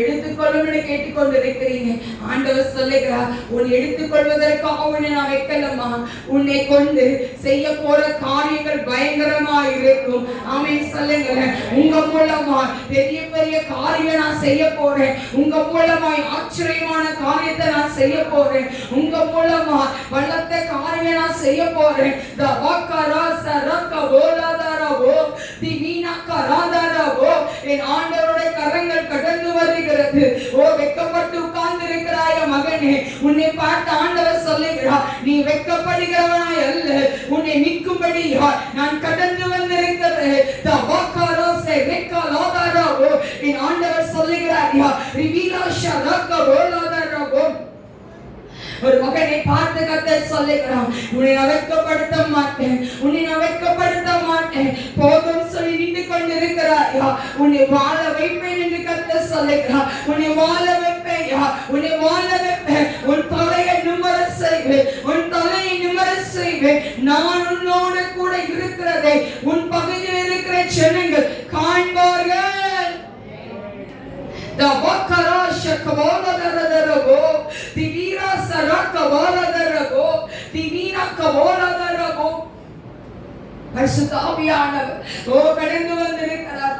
எடுத்துக்கொள்ளும் கேட்டுக்கொண்டு இருக்கிறீங்க. ஆண்டவர் சொல்லுகிறார், உன்னை எடுத்துக்கொள்வதற்காக உன்னை நான் வைக்கலமா, உன்னை கொண்டு செய்ய போற காரியங்கள் பயங்கரமா இருக்கும். ஆமென் சொல்லுங்களேன். உங்க மூலமா பெரிய பெரிய காரியம் நான் செய்ய போறேன், உங்க மூலமா ஆச்சரியமான காரியத்தை நான் செய்ய போறேன், உங்க மூலமா வல்லத்தை காரியங்களை நான் செய்ய போறேன். தவக்கரா சரக்க போலாதாரவோ திவீனா கராதாரவோ என் ஆண்டவருடைய கரங்கள் கடந்து வருகிறது. ஓ வெட்கப்பட்டு உட்கார்ந்து இருக்கிறாய மகனே, உன்னை பார்த்து ஆண்டவர் சொல்லுகிறார், நீ வெட்கப்படுகிறவனாய் அல்ல, உன்னை நிற்கும்படியா நான் கடந்து வந்திருக்கிறேன். தவக்கரா சரக்கலாதாரவோ என் ஆண்டவர் சொல்லுகிறார், ரிவீலா சரக்க போலாதாரவோ. ஒரு மகனை பார்த்து கர்த்தர் சொல்லுகிறான், உன்னை நான் வெட்கப்படுத்த மாட்டேன், உன்னை நான் வெட்கப்படுத்த மாட்டேன், போதும் சொல்லி நின்று கொண்டிருக்கிறாயா, உன்னை வாழ வைப்பேன் என்று கர்த்தர் சொல்லுகிறான். உன்னை வாழ வைப்பேயா, உன்னை வாழ வைப்பேன், உன் தலையை நிமிர செய்வேன், உன் தலையை நிமிர செய்வேன். நான் உன்னோடு கூட இருக்கிறதை உன் பகுதியில் இருக்கிற ஜனங்கள் காண்பார்கள். தவக்கரா ஷக்கவாலதரதரவோ திவீரா சரக்கவாலதரவோ திவீரா கவாலதரவோ. பரிசுத்த ஆவியானவர் கடந்து வந்திருக்கிறார்,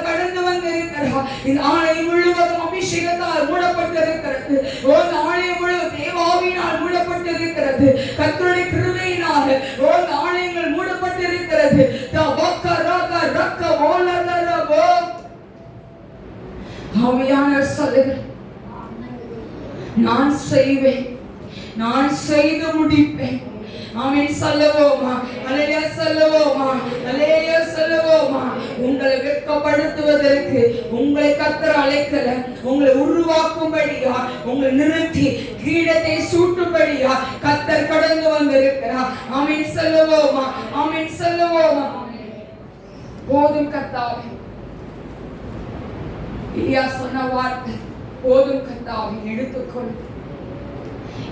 கடந்து வந்திருக்கிறார். இந்த ஆலயம் முழுவதும் அபிஷேகத்தால் மூடப்பட்டிருக்கிறது. இந்த ஆலயம் முழுவதும் தேவாவியினால் மூடப்பட்டிருக்கிறது. கர்த்தருடைய கிருபையினால் இந்த ஆலயங்கள் மூடப்பட்டிருக்கிறது. தவக்கரா ரக்கவாலதரவோ. ஆவியானவர் சொல்லுகிறார், நான் செய்வேன், நான் செய்து முடிப்பேன். ஆமென் சொல்லுவோமா? அல்லேலூயா சொல்லுவோமா? அல்லேலூயா சொல்லுவோமா? உங்களை வெட்கப்படுத்துவதற்கு உங்களை கர்த்தர் அழைக்கல, உங்களை உருவாக்கும்படியா, உங்களை நிறுத்தி கிரீடத்தை சூட்டும்படியா கர்த்தர் கடந்து வந்திருக்கிறார். ஆமென் சொல்லுவோமா? ஆமென் சொல்லுவோமா? போதும் கர்த்தாவே. எலியா சொன்ன வார்த்தை, போதும் கர்த்தாவே எடுத்துக்கொள்.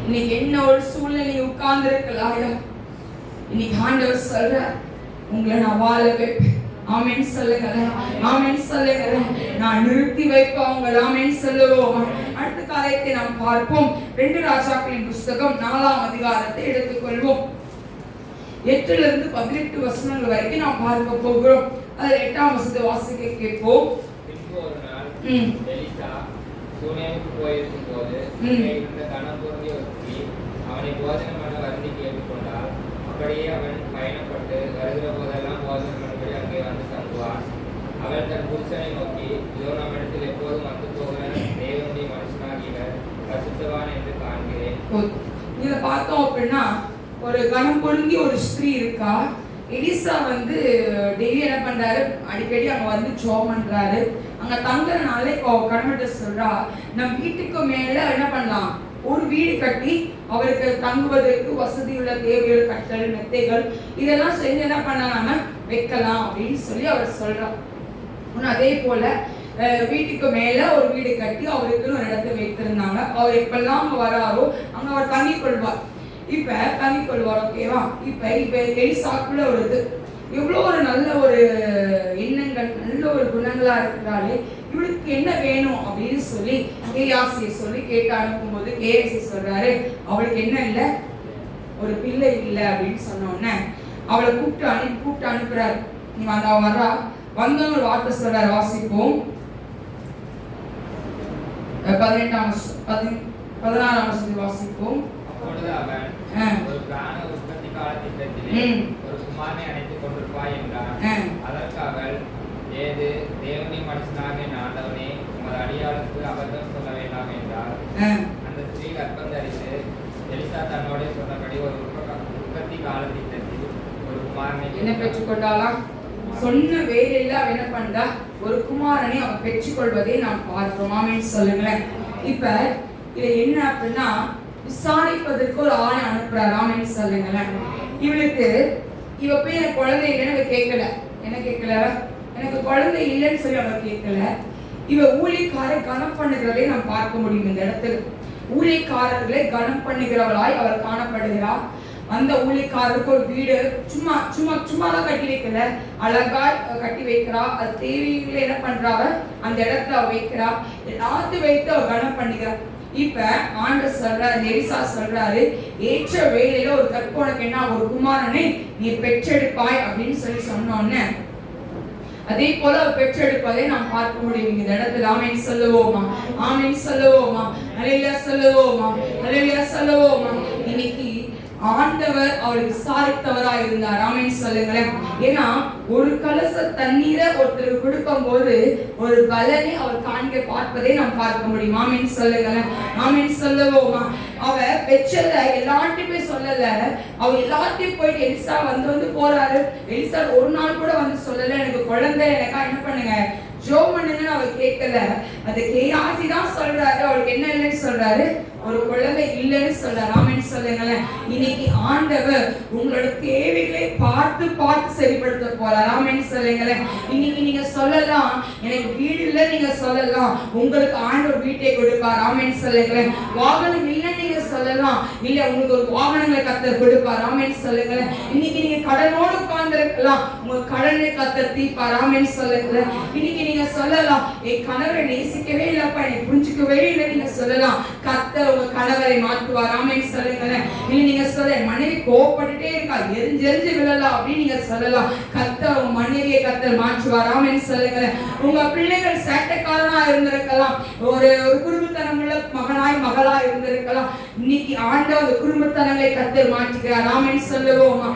இன்னைக்கு என்ன ஒரு சூழ்நிலை உட்கார்ந்து இருக்கலாயா, இன்னைக்கு ஆண்டவர் சொல்ற, உங்களை நான் வாழ வைப்பேன். ஆமென் சொல்லுங்களேன். ஆமென் சொல்லுங்களேன். நான் நிறுத்தி வைப்பேன் உங்களை. ஆமென் சொல்லுவோம். அடுத்த காரியத்தை நாம் பார்ப்போம். 2 ராஜாக்களின் புஸ்தகம் 4ஆம் அதிகாரத்தை எடுத்துக்கொள்வோம். 8 - 18 வசனங்கள் வரைக்கும் நாம் பார்க்க போகிறோம். அதில் 8ஆம் வசனத்தை வாசிக்க கேட்போம். ஒரு நாள் எலிசா சூனேமுக்கு போயிருக்கும் போது இருந்த கனம் பொருந்திய ஒருத்தி அவனை போஜனம் பண்ண வருந்தி கேட்டுக்கொண்டாள். அப்படியே அவன் பயணப்பட்டு வருகிற போதெல்லாம் போஜனம் பண்ணும்படி அங்கே வந்து தங்குவான். அவள் தன் புருஷனை நோக்கி, இதோ நம்மிடத்தில் எப்போதும் வந்து போகிற தேவனுடைய மனுஷனாகியவர் பரிசுத்தவான் என்று காண்கிறேன். இதை பார்த்தோம் அப்படின்னா, ஒரு கனம் பொருந்தி ஒரு ஸ்திரீ இருக்கா. எலிசா டெய்லி என்ன பண்றாரு, அடிக்கடி அங்க வந்து ஜெபம் பண்றாரு. அங்க தங்குறனால கணவன்கிட்ட சொல்றா, நம் வீட்டுக்கு மேல என்ன பண்ணலாம், ஒரு வீடு கட்டி அவருக்கு தங்குவதற்கு வசதியுள்ள தேவைகள், கட்டல், மெத்தைகள் இதெல்லாம் செஞ்சு என்ன பண்ணலாம் வைக்கலாம் அப்படின்னு சொல்லி அவர் சொல்றார். அதே போல வீட்டுக்கு மேல ஒரு வீடு கட்டி அவருக்குன்னு ஒரு இடத்தை வைத்திருந்தாங்க. அவர் எப்பெல்லாம் அங்க வராரோ அங்க அவர் தங்கி கொள்வார். ஓகேவா? இப்ப எலிசாக்குள்ள ஒரு இது எவ்வளோ ஒரு நல்ல ஒரு எண்ணங்கள், நல்ல ஒரு குணங்களா இருக்கிறாளே, இவளுக்கு என்ன வேணும் அப்படின்னு சொல்லி கேயாசியை சொல்லி கேட்டு அனுப்பும்போது கேயாசி சொல்றாரு, அவளுக்கு என்ன இல்லை, ஒரு பிள்ளை இல்லை அப்படின்னு சொன்ன உடனே அவளை கூப்பிட்டு அனுப்புறாரு. நீ வரா வந்தவங்க ஒரு வார்த்தை சொல்றாரு, வாசிப்போம். 16ஆம் வசனத்தை வாசிப்போம். அப்பொழுது அவன் ஒரு பிராண உற்பத்தி காலத்திட்டத்திலே ஒரு குமாரனை அணைத்துக் கொண்டிருப்பாய் என்றான். அதற்கு அவள், ஏது தேவனி மனுஷனாக ஆண்டவனே, உமது அடியாளுக்கு அபத்தம் சொல்ல வேண்டாம் என்றார். அந்த ஸ்திரீ கர்ப்பம் தரித்து எலிசா தன்னோட சொன்னபடி ஒரு உற்பத்தி காலத்திட்டத்தில் ஒரு குமாரனை என்ன பெற்றுக்கொண்டாலாம். சொன்ன வேலையில அவ என்ன பண்றா, ஒரு குமாரனை அவ பெற்றுக்கொள்வதை நாம் பார்க்கிறோம். ஆமென் சொல்லுங்களேன். இப்ப இது என்ன அப்படின்னா, விசாரிப்பதற்கு ஒரு ஆணை அனுப்புறாரு. ஆமென் சொல்லுங்களேன். இவளுக்கு இவ போய் எனக்கு குழந்தை இல்லைன்னு கேட்கல. என்ன கேட்கல? எனக்கு குழந்தை இல்லைன்னு சொல்லி அவ கேட்கல. இவ ஊழியக்காரை கனம் பண்ணுகிறதை நாம் பார்க்க முடியும். இந்த இடத்துல ஊழியக்காரர்களை கனம் பண்ணுகிறவளாய் அவர் காணப்படுகிறார். அந்த ஊழியக்காரருக்கு ஒரு வீடு சும்மா தான் கட்டி வைக்கல, அழகா கட்டி வைக்கிறா. அது தேவையில என்ன பண்றாவ, அந்த இடத்துல அவ வைக்கிறா, எல்லாத்தையும் வைத்து அவ கனம் பண்ணுகிறார். இப்ப ஆண்டவர் சொல்றாரு, எலிசா சொல்றாரு, ஏற்ற வேளையில ஒரு கற்போனுக்கு என்ன, ஒரு குமாரனை நீ பெற்றெடுப்பாய் அப்படின்னு சொல்லி சொன்னோன்னு அதே போல பெற்றெடுப்பதை நாம் பார்க்க முடியும் இந்த இடத்துல. ஆமென் சொல்லுவோமா? ஆமென் சொல்லுவோமா? ஹல்லேலூயா சொல்லுவோமா? ஹல்லேலூயா சொல்லுவோமா? இன்னைக்கு ஆண்டவர் அவர் விசாரித்தவராய் இருந்தார். ஆமென் சொல்லுங்களேன். ஏன்னா ஒரு கலச தண்ணீரை ஒருத்தருக்கு கொடுக்கும் போது ஒரு பலனை அவர் காண்க பார்ப்பதை நாம் பார்க்க முடியும். ஆமென் சொல்லுங்களேன். ஆமென் சொல்லுவோமா? அவ பெற்றத எல்லார்ட்டையும் போய் சொல்லல. அவர் எல்லார்ட்டையும் போயிட்டு எலிசா வந்து போறாரு. எலிசா ஒரு நாள் கூட வந்து சொல்லல, எனக்கு குழந்தை எனக்கா என்ன பண்ணுங்க ஜோம் பண்ணுங்கன்னு அவர் கேட்கல. அது கேயாசி தான் சொல்றாரு. அவளுக்கு என்ன இல்லைன்னு சொல்றாரு, ஒரு குழந்தை இல்லைன்னு சொல்றாரு. ஆமென் சொல்லுங்களேன். இன்னைக்கு ஆண்டவர் உங்களோட தேவைகளை பார்த்து சரிப்படுத்த போறார். ஆமென் சொல்லுங்களேன். இன்னைக்கு நீங்க சொல்லலாம், எனக்கு வீடு இல்லை நீங்க சொல்லலாம், உங்களுக்கு ஆண்டவர் வீட்டை கொடுப்பார். ஆமென் சொல்லுங்களேன். வாகனம் இல்லைன்னு நீங்க சொல்லலாம், இல்ல உங்களுக்கு ஒரு வாகனங்களை கர்த்தர் கொடுப்பார். ஆமென் சொல்லுங்களேன். இன்னைக்கு நீங்க கடனோடு உட்கார்ந்து இருக்கலாம், உங்க கடனை கர்த்தர் தீர்ப்பார். ஆமென் சொல்லுங்களேன். இன்னைக்கு நீங்க சொல்லலாம், என் கணவரை நேசிக்கவே இல்லப்பா, என்னை புரிஞ்சுக்கவே இல்லை நீங்க சொல்லலாம், கர்த்தர் உங்க கணவரை மாற்றுவார். ஆமென் சொல்லுங்களேன். இல்ல நீங்க சொல்ல, மனைவி கோவப்பட்டுட்டே இருக்கா, எரிஞ்சு விழலாம் அப்படின்னு நீங்க சொல்லலாம், கர்த்தர் உங்க மனைவியை கர்த்தர் மாற்றுவார். ஆமென் சொல்லுங்களேன். உங்க பிள்ளைகள் சேட்டைக்காரனா இருந்திருக்கலாம், ஒரு குடும்பத்தனமுள்ள மகளா இருந்திருக்கலாம். இன்னைக்கு ஆண்டவர் குடும்பத்தனங்களை கர்த்தர் மாற்றுகிறார். ஆமென் சொல்லுவோமா?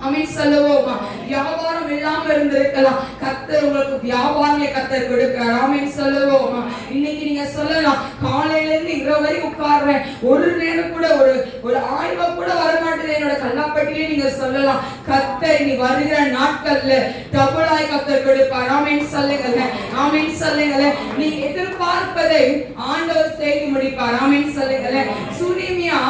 ஆமென் சொல்லுவோமா? வியாபாரம் இல்லாம இருந்திருக்கலாம், கர்த்தர் உங்களுக்கு வியாபாரங்களை கர்த்தர் கொடுக்கிறார். ஆமென் சொல்லுவோமா? இன்னைக்கு நீங்க சொல்லலாம், காலையில இருந்து இரவு வரைக்கும் உட்கார்றேன், ஒரு நேரம் கூட ஒரு ஆய்வா கூட வரமாட்டேது என்னோட கல்லாப்பட்டியிலே நீங்க சொல்லலாம், கர்த்தர் நீ வருகிற நாட்கள்ல டபுளாய் கர்த்தர் கொடுப்பார். ஆமென் சொல்லுங்க. ஆமென் சொல்லுங்க. நீ எதிர்பார்ப்பதை ஆண்டவர் செய்து முடிப்பார். ஆமென் சொல்லுங்க. சுனிமியா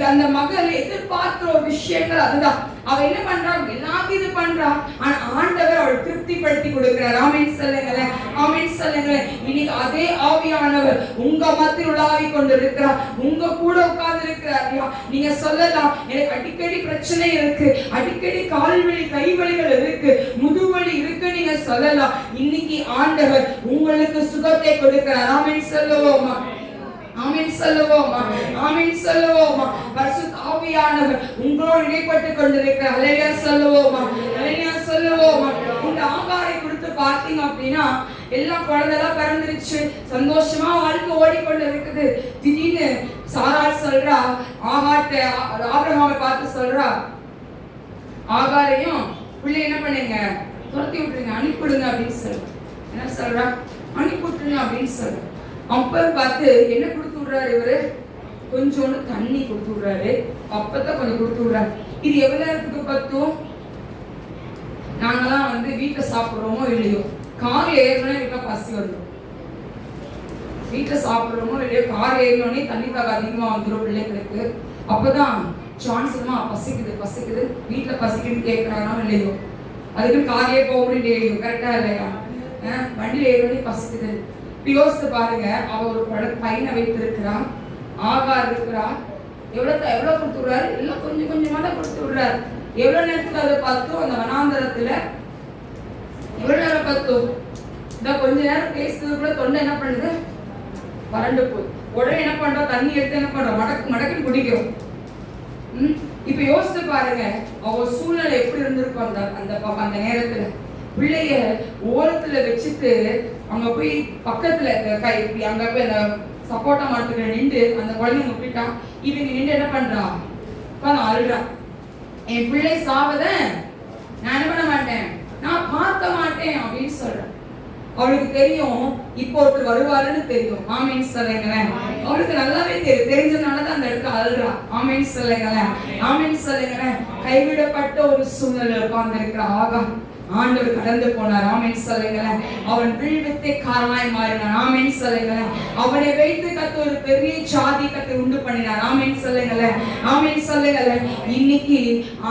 அந்த மகள் எதிர்பார்க்கிற விஷயங்கள் அதுதான். அவ என்ன பண்றா, எல்லாத்தையும் இது பண்றா, ஆனா ஆண்டவர் அவள் திருப்திப்படுத்தி கொடுக்கிறார். ஆமென் சொல்லுங்க. ஆமென் சொல்லுங்க. இன்னைக்கு அதே ஆவியானவர் உங்க மத்தியில் உலாவி கொண்டு இருக்கிறார், உங்க கூட உட்கார்ந்து இருக்கிறார். நீங்க சொல்லலாம், எனக்கு அடிக்கடி பிரச்சனை இருக்கு, அடிக்கடி கால்வலி கைவலிகள் இருக்கு, முதுவலி இருக்கு, நீங்க சொல்லலாம், இன்னைக்கு ஆண்டவர் உங்களுக்கு சுகத்தை கொடுக்கிறார். ஆமென் சொல்லுவோமா? ஆமென் சொல்லுவோமா? ஆமென் சொல்லுவோமா? பரிசுத்த ஆவியானவர் உங்களோடு இடைப்பட்டு கொண்டிருக்கிறார். ஹல்லேலூயா சொல்லுவோமா? ஹல்லேலூயா சொல்லுவோமா? இந்த ஆகாரை குறித்து பார்த்தீங்க அப்படின்னா, எல்லாம் குழந்தைலாம் பிறந்துருச்சு, சந்தோஷமா வாழ்க்கை ஓடிக்கொண்டு இருக்குது. திடீர்னு சாராள் சொல்றா, ஆபிரகாமை பார்த்து சொல்றா, ஆகாரையும் பிள்ளை என்ன பண்ணுங்க, துரத்தி விட்டுருங்க, அனுப்பிவிடுங்க அப்படின்னு சொல்ற. என்ன சொல்றா? அனுப்பிவிட்டுருங்க அப்படின்னு சொல்ற. அப்ப பார்த்து என்ன கொடுத்து விடுறாரு இவரு, கொஞ்சோண்டு தண்ணி கொடுத்து விடுறாரு, அப்பதான் கொஞ்சம் கொடுத்து விடுறாரு. இது எவ்வளவு நேரத்துக்கு பத்தும்? நாங்கெல்லாம் வீட்டுல சாப்பிடுறோமோ இல்லையோ, கார் ஏறணும்னா வீட்டுல பசி வந்துடும். வீட்டுல சாப்பிடுறோமோ இல்லையோ கார் ஏறினோடனே தண்ணி தாக அதிகமா வந்துடும் பிள்ளைங்களுக்கு. அப்பதான் சான்ஸ்மா பசிக்குது பசிக்குது வீட்டுல பசிக்குதுன்னு கேட்கறானோ இல்லையோ, அதுக்கு கார்லயே போக முடியும். கரெக்டா இல்லையா? வண்டியில ஏறி பசிக்குது. யோசித்து பாருங்க, அவ ஒரு பையனை வைத்திருக்கிறான், ஆகார் இருக்கிறார், எவ்வளவு கொடுத்து விடுறாரு, எல்லாம் கொஞ்சம் கொஞ்சமா தான் கொடுத்து விடுறாரு. எவ்வளவு நேரத்துக்கு அதை பார்த்தோம் அந்த வனாந்தரத்துல, எவ்வளவு நேரம் பார்த்தோம். இந்த கொஞ்ச நேரம் பேசுறது கூட தொண்டை என்ன பண்ணுது, வறண்டு போய் உடனே என்ன பண்றோம், தண்ணி எடுத்து என்ன பண்றோம், மடக்கு குடிக்கிறோம். இப்ப யோசித்து பாருங்க அவ சூழ்நிலை எப்படி இருந்திருக்கும். அந்த நேரத்துல பிள்ளைய ஓரத்துல வச்சுட்டு அங்க போய் பக்கத்துல அங்க போய் அந்த சப்போட்டா மரத்துக்கு நின்று அந்த குழந்தைங்க விட்டுட்டான். இவங்க நின்று என்ன பண்றா, அழுறா, என் பிள்ளை சாவத நான் என்ன பண்ண மாட்டேன், நான் பார்க்க மாட்டேன் அப்படின்னு சொல்றேன். அவளுக்கு தெரியும் இப்போ ஒருத்தர் வருவாருன்னு தெரியும். ஆமீன் சொல்லுங்களேன். அவளுக்கு நல்லாவே தெரிஞ்சதுனாலதான் அந்த இடத்துல அழுறா. ஆமீன் சொல்லுங்களேன். ஆமீன் சொல்லுங்களேன். கைவிடப்பட்ட ஒரு சூழ்நிலை உட்கார்ந்து இருக்கிற ஆகார் ஆண்டவர் கடந்து போனார். ஆமென் சொல்லுங்களேன். அவன் வில்வித்தை காரணமாய் மாறினான். ஆமென் சொல்லுங்களேன். அவனை வைத்து கர்த்தர் ஒரு பெரிய ஜாதி கர்த்தர் உண்டு பண்ணினார். ஆமென் சொல்லுங்களேன். ஆமென் சொல்லுங்களேன். இன்னைக்கு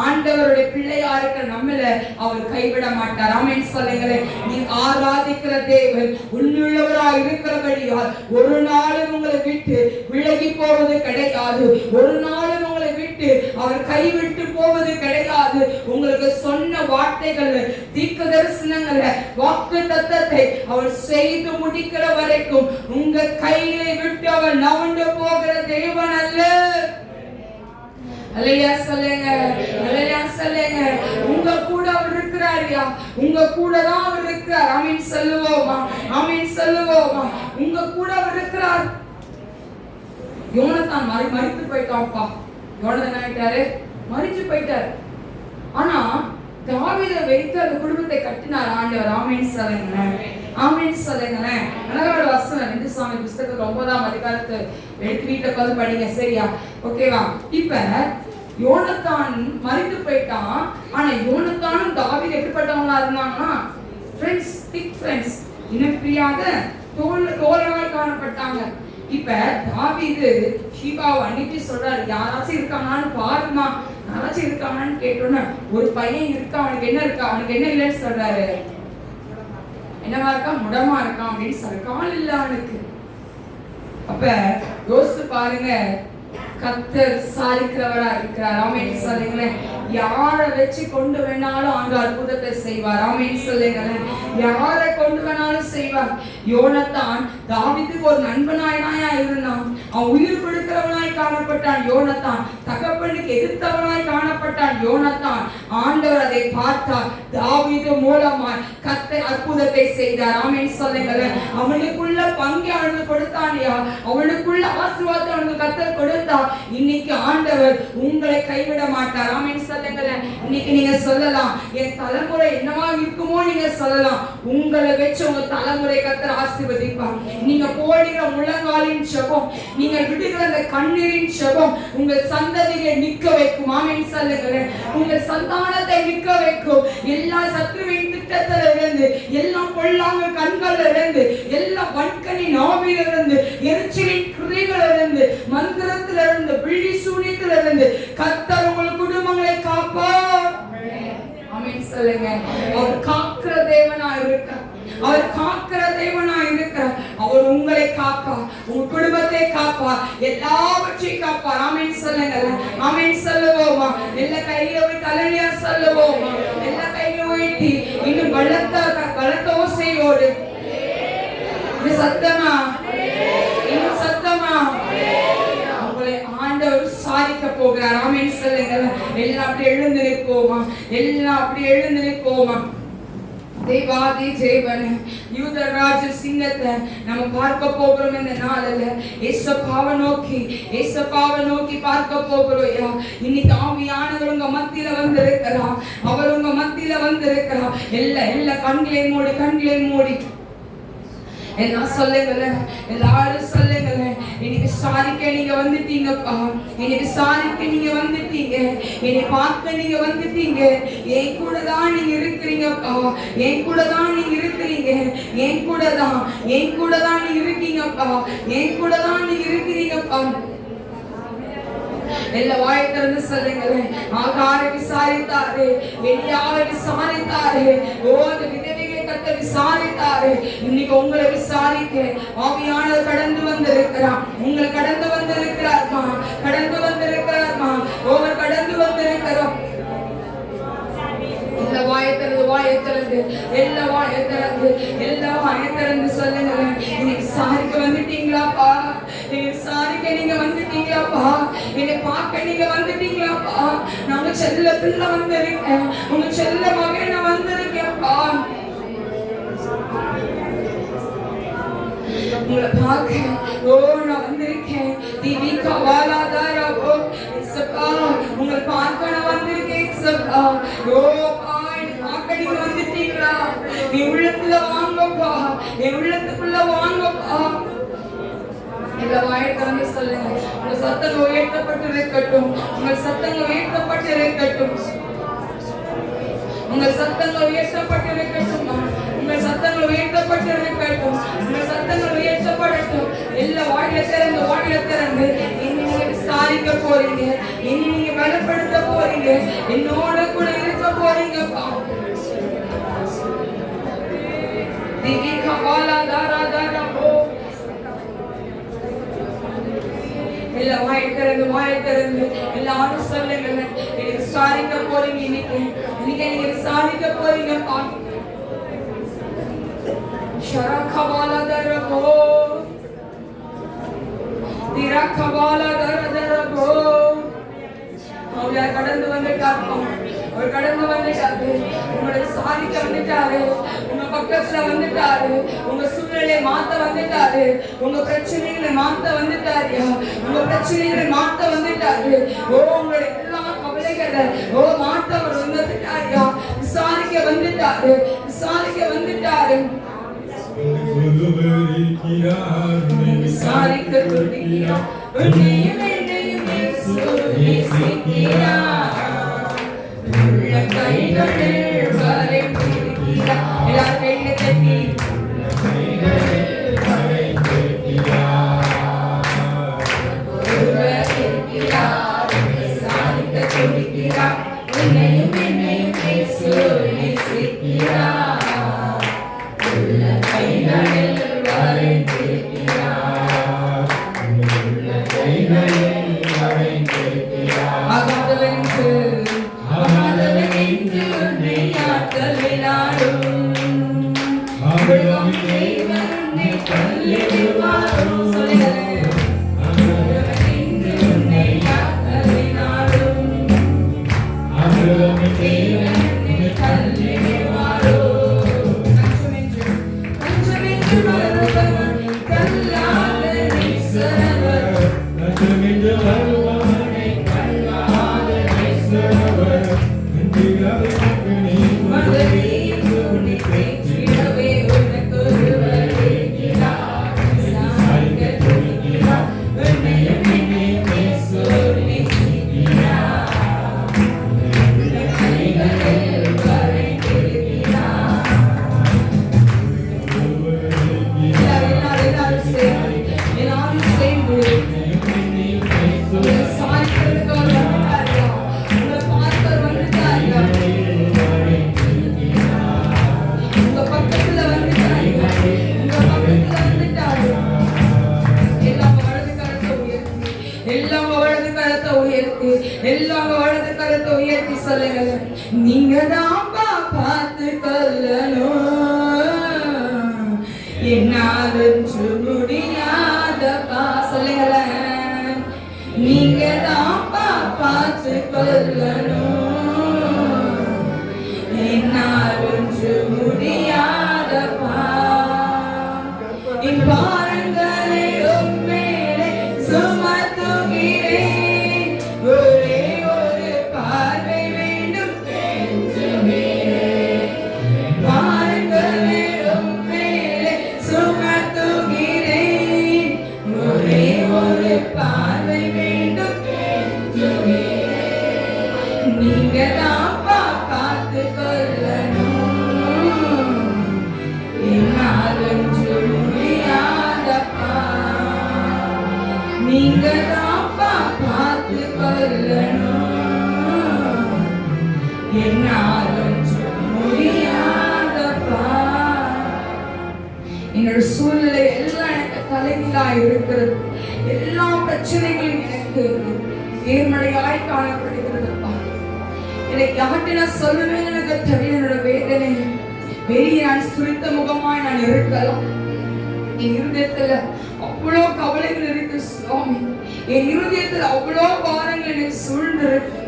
ஆண்டவருடைய பிள்ளையா இருக்கிற நம்மள அவர் கைவிட மாட்டார். ஆமென் சொல்லுங்களேன். நீ ஆராதிக்கிற தேவன் உண்மையுள்ளவராய் இருக்கிறபடியால் ஒரு நாளும் உங்களை விட்டு விலகி போவது கிடையாது. ஒரு நாளும் உங்களை விட்டு அவர் கைவிட்டு போவது கிடையாது. உங்களுக்கு சொன்ன வார்த்தைகள் தீர்க்க தரிசனங்கள வாக்கு தத்தத்தை அவர் செய்து முடிக்கிற வரைக்கும் உங்க கையிலே விட்டு அவர் நவண்டு போகிற தேவன் அல்ல. அல்லேலூயா சொல்லுங்க. அல்லேலூயா சொல்லுங்க. உங்க கூட அவர் இருக்கிறாரியா, உங்க கூட தான் அவர் இருக்கிறார். ஆமென் சொல்லுவோமா, ஆமென் சொல்லுவோமா. உங்க கூட அவர் இருக்கிறார். யோனத்தான் மரித்து போயிட்டான்ப்பா. யோனத்தான் என்ன ஆயிட்டாரு, மரிச்சு போயிட்டார். ஆனா தாவீதை வைத்து அந்த குடும்பத்தை கட்டினார் ஆண்டவர். ஆமென் சொல்லுங்க. ஆமென் சொல்லுங்க. அழகான வசனம் 2 சாமுவேல் புத்தகம் 9ஆம் அதிகாரத்தை எடுத்து வீட்டுல உட்கார்ந்து படிங்க, சரியா? ஓகேவா? இப்ப யோனத்தான் மரித்து போயிட்டான். ஆனா யோனத்தானும் தாவீது எப்படிப்பட்டவங்களா இருந்தாங்கன்னா ஃப்ரெண்ட்ஸ், திக் ஃப்ரெண்ட்ஸ், இனம் பிரியாத தோழர்களாய் காணப்பட்டாங்க. இப்ப தாவீது ஷீபாவை அன்னைக்கு சொல்றாரு, யாராச்சும் இருக்காங்கன்னு பாருமா, யாராச்சும் இருக்காங்கன்னு கேட்டோன்னு ஒரு பையன் இருக்கா, அவனுக்கு என்ன இருக்கா, அவனுக்கு என்ன இல்லைன்னு சொல்றாரு, என்னவா இருக்கா, முடமா இருக்கான் அப்படின்னு சொல்ற, கால் இல்ல அவனுக்கு. அப்ப யோசிச்சு பாருங்க, கர்த்தர் விசாரிக்கிறவரா இருக்கிறார். ஆமென் சொல்லுங்களேன். யாரை வச்சு கொண்டு வேணாலும் அங்க அற்புதத்தை செய்வார். ஆமென் சொல்லுங்களேன். யாரை கொண்டு வேணாலும் செய்வார். யோனத்தான் தாவீதுக்கு ஒரு நண்பனாயா இருந்தான். அவன் உயிர் கொடுக்கிறவனாய் காணப்பட்டான். யோனத்தான் தகப்பனுக்கு எதிர்த்தவனாய் காணப்பட்டான். யோனத்தான் ஆண்டவர் அதை பார்த்தார். தாவீது மூலமாய் கர்த்தர் அற்புதத்தை செய்தார். ஆமென் சொல்லுங்களேன். அவனுக்குள்ள பங்கு அவனுக்கு கொடுத்தானியா, அவனுக்குள்ள ஆசீர்வாதத்தை அவனுக்கு கர்த்தர் கொடுத்தார். இன்னைக்கு ஆண்டவர் உங்களை கைவிட மாட்டார். ஆமென் சொல்லுங்களேன். இன்னைக்கு நீங்க சொல்லலாம், என் தலைமுறை என்னவா இருக்குமோ நீங்க சொல்லலாம். உங்களை வச்சு உங்க தலைமுறை கர்த்தர் ஆசீர்வதிப்பார். நீங்க போடுகிற முழங்காலின் ஜெபம், நீங்க விடுகிற அந்த கண்ணீரின் ஜெபம் உங்கள் சந்ததியை நிற்க வைக்கும். ஆமென் சொல்லுங்களேன். உங்கள் சந்தானத்தை நிற்க வைக்கும். எல்லா சத்துருவின் திட்டத்தில இருந்து, எல்லா பொல்லாங்க கண்கள்ல இருந்து, எல்லா வன்கனி நாவில இருந்து, எரிச்சலின் கிரியைகளில் இருந்து, மந்திரத்தில இருந்து, பில்லி சூனியத்தில இருந்து கர்த்தர் உங்கள் குடும்பங்களை காப்பார். ஆமென் சொல்லுங்க. அவர் காக்கிற தேவனா இருக்கிறார். அவர் காக்கிற தேவனா இருக்கிறார். அவர் உங்களை காப்பார், உங்க குடும்பத்தை காப்பார், எல்லாவற்றையும் காப்பார். ஆமென் சொல்லுங்க. ஆமென் சொல்லுவோமா. எல்லா கையில போய் தலையா சொல்லுவோமா. எல்லா கையில போயிட்டு இன்னும் பலத்த ஓசையோடு இது சத்தமா, இன்னும் சத்தமா உங்களை ஆண்டவர் சாதிக்க போகிறார். ஆமென் சொல்லுங்க. எல்லாம் அப்படி எழுந்து நிற்போமா, எல்லாம் அப்படி எழுந்து நிற்போமா. தேவாதி தேவன் யூதராஜ சிங்கத்தை நம்ம பார்க்க போகிறோம் இந்த நாளில். ஏசப்பாவை நோக்கி பார்க்க போகிறோம். இன்னைக்கு ஆவியானவர் உங்க மத்தியில வந்திருக்கிறார். அவர் உங்க மத்தியில வந்திருக்கிறார். எல்லா கண்களை மூடி எல்லாம் சொல்லுங்களேன், எல்லாரும் சொல்லுங்களேன். என்னை விசாரிக்க நீங்க வந்துட்டீங்கப்பா, என்னை விசாரிக்க நீங்க வந்துட்டீங்க, என்னை பார்க்க நீங்க வந்துட்டீங்க. என் கூட தான் நீங்க இருக்கிறீங்கப்பா, என் கூட தான் நீங்க இருக்கிறீங்க, என் கூட தான் நீங்க இருக்கீங்கப்பா, என் கூட தான் நீங்க இருக்கிறீங்கப்பா. எல்லா வாயை திறந்து சொல்லுங்களேன். ஆகாரை விசாரித்தாரு, எலியாவை விசாரித்தாரு, அந்த விதவையை கத்த விசாரித்தாரு. இன்னைக்கு உங்களை விசாரிக்க ஆவியானவர் கடந்து வந்திருக்கிறார். உங்களை கடந்து வந்திருக்கிறார்மா, கடந்து வந்திருக்கிறார்மா, அவர் கடந்து வந்திருக்கிறோம். எல்லா வாயை திறந்து, வாயை திறந்து, எல்லா வாயை திறந்து, எல்லா வாயை திறந்து சொல்லுங்களேன். இன்னைக்கு விசாரிக்க வந்துட்டீங்களாப்பா, விசாரிக்க நீங்க வந்துட்டீங்களாப்பா, என்னை பார்க்க நீங்க வந்துட்டீங்களாப்பா. நாங்க செல்ல பிள்ளை வந்திருக்கேன், உங்க செல்ல மகன் நான் வந்திருக்கேன்ப்பா. உங்களை பார்க்க நான் வந்திருக்கேன். தீபிகா வாலாதாரோ சப்பா, உங்களை பார்க்க நான் வந்திருக்கேன் சப்பா. பார்க்க நீங்க வந்துட்டீங்களா? என் உள்ளத்துல வாங்கப்பா, என் உள்ளத்துக்குள்ள வாங்கப்பா. எல்லா வாயை திறந்து சொல்லுங்க. உங்க சத்தங்கள் உயர்த்தப்பட்டு இருக்கட்டும், உங்கள் சத்தங்கள் உயர்த்தப்பட்டு இருக்கட்டும், உங்கள் சத்தங்கள் உயர்த்தப்பட்டு இருக்கட்டும், உங்கள் சத்தங்கள் உயர்த்தப்பட்டு இருக்கட்டும், உங்கள் சத்தங்கள் உயர்த்தப்படட்டும். எல்லா வாயில திறந்து, வாயில திறந்து என்னை நீங்க விசாரிக்க போறீங்க, என்னை நீங்க பலப்படுத்த போறீங்க, என்னோட கூட இருக்க போறீங்கப்பா. திவிகா வாலா தாரா தாரா போ. எல்லா வாயை திறந்து, வாயை திறந்து எல்லாரும் சொல்லுங்க. நீங்க விசாரிக்க போறீங்க, இன்னைக்கு நீங்க விசாரிக்க போறீங்கப்பா. ஷரகவாலா தரபோ, திரகவாலா தரதரபோ. அவர் கடந்து வந்துட்டாருப்பா, அவர் கடந்து வந்துட்டாரு. உங்களை விசாரிக்க வந்துட்டாரு, உங்க பக்கத்துல வந்துட்டாரு, உங்க சூழ்நிலையை மாத்த வந்துட்டாரு, உங்க பிரச்சனைகளை மாத்த வந்துட்டாரு, உங்க பிரச்சனைகளை மாத்த வந்துட்டாரு. உங்களை எல்லா கவலைகளை மாத்த அவர் வந்துட்டாரியா, விசாரிக்க வந்துட்டாரு, விசாரிக்க வந்துட்டாரு. விசாரிக்க துடிக்கிறார், உன்னையும் என்னையும் இயேசு நேசிக்கிறார். உள்ள கைகளில் வரைந்திருக்கிறார். எல்லாரும் கையில தட்டி விசாரிக்க துடிக்கிறார், உன்னையும் என்னையும் இயேசு நேசிக்கிறார். உள்ள கைகளில் வரைந்திருக்கிறார், உள்ள கைகளில் வரைந்திருக்கிறார். அகாதவென்று உன்னை ஆற்றலினாலும் தேவனை கல்லிடுவாரும். சொல்லுங்கள். உன்னை ஆற்றலினாலும் தேவனை கல்லிடுவாரும். கஞ்சமென்று வருபவன் கல்லாத நேசரவர், கஞ்சமென்று வருபவனை கல்லாத நேசரவர். பேச்சிடவே உனக்கு ஒருவர் இருக்கிறார். விசாரிக்க துடிக்கிறார், உன்னையும் என்னையும் இயேசு நேசிக்கிறார். உள்ள கைகளில் வரைந்திருக்கிறார். எல்லாரும் சேர்ந்து விசாரிக்கிறதுக்காக வந்துட்டாரியா, உங்களை பார்க்க வந்துட்டாரியா, உங்க பக்கத்துல வந்துட்டாரியா, உங்க பக்கத்துல வந்துட்டாரு. எல்லாம் வலது கரத்தை உயர்த்தி, எல்லாம் வலது கரத்தை உயர்த்தி, எல்லாம் வலது கரத்தை உயர்த்தி சொல்லுங்க. நீங்க தான் பார்த்து கொள்ளணும், என்னாலும் முடியாதப்பா. சொல்லுங்களேன். நீங்க தான் பார்த்து கொள்ளணும், என்னாலும் முடியாதப்பா. என் பாரங்களை உம்மேலே சுமத்துகிறேன், ஒரே ஒரு பார்வை வேண்டும் பாரங்களை உம்மேலே சுமத்து நீங்க தாப்பா பார்த்து கொள்ளணும், என்னாலும் முடியாதப்பா. என்னோட சூழ்நிலை எல்லாம் எனக்கு தலைகீழா இருக்கிறது. எல்லா பிரச்சனைகளும் எனக்கு நேர்மறையாய் காணப்படுகிறதுப்பா. எனக்கு யார்கிட்ட நான் சொல்லுவேன் எனக்கு தெரியல. என்னோட வேதனை வெளியே நான் சுருத்த முகமாய் நான் இருக்கலாம். என் இருதயத்துல அவ்வளோ கவலைகள் இருக்கு சுவாமி. என் இருதயத்துல அவ்வளோ பாரங்கள் எனக்கு சூழ்ந்திருக்கு.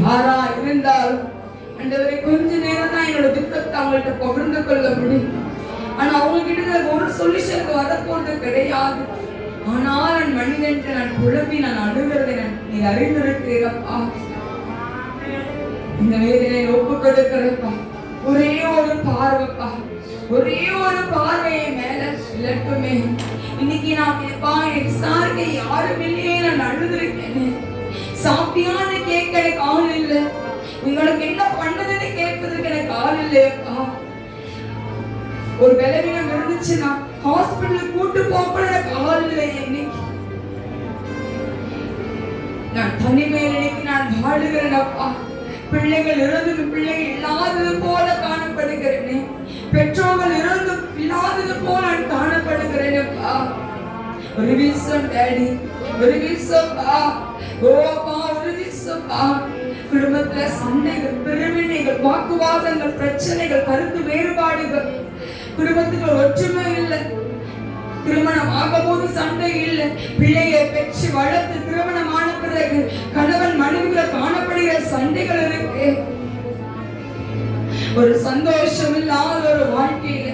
யாரா இருந்தாலும் ஆண்டவரே கொஞ்ச நேரம் தான் என்னோட துக்கத்தை அவங்கள்ட்ட பகிர்ந்து கொள்ள முடியும். ஆனா அவங்க கிட்ட ஒரு சொல்யூஷனுக்கு வரப்போறது கிடையாது. ஆனால் நான் மனிதன் நான் குழம்பி நான் அழுகிறதை நீ அறிந்திருக்கிறப்பா. இந்த வேதனை ஒப்பு கொடுக்கிறப்பா. ஒரே ஒரு பார்வைப்பா, ஒரே ஒரு பார்வையை மேல இழக்குமே. இன்னைக்கு நான் எனக்கு விசாரிக்க யாரும் இல்லையே, நான் அழுதுருக்கேன். சாப்பிட்டியான்னு கேட்க எனக்கு ஆள் இல்லை. உங்களுக்கு என்ன பண்ணதுன்னு கேட்பதற்கு எனக்கு ஆள் இல்லையப்பா. ஒரு பலவீனம் இருந்துச்சுன்னா ஹாஸ்பிட்டலுக்கு கூட்டு போக எனக்கு ஆள் இல்லை. இன்னைக்கு நான் தனிமையில் இன்னைக்கு நான் வாழுகிறேன்ப்பா. பிள்ளைகள் இறந்து பிள்ளைகள் இல்லாதது போல காணப்படுகிறேன். பெற்றோர்கள் இறந்து இல்லாதது போல நான் காணப்படுகிறேன்ப்பா. ஒரு வீசம் டாடி, ஒரு வீசப்பா. ஓப்பா ஒரு வீசப்பா. குடும்பத்துல சண்டைகள், பிரிவினைகள், வாக்குவாதங்கள், பிரச்சனைகள், கருத்து வேறுபாடுகள், குடும்பத்துக்கு ஒற்றுமை இல்லை. திருமணம் ஆகும் போது சண்டை இல்லை. பிள்ளையை பெற்று வளர்த்து திருமணமான பிறகு கணவன் மனைவிகளை காணப்படுகிற சண்டைகள் இருக்கு. ஒரு சந்தோஷம் இல்லாத ஒரு வாழ்க்கையில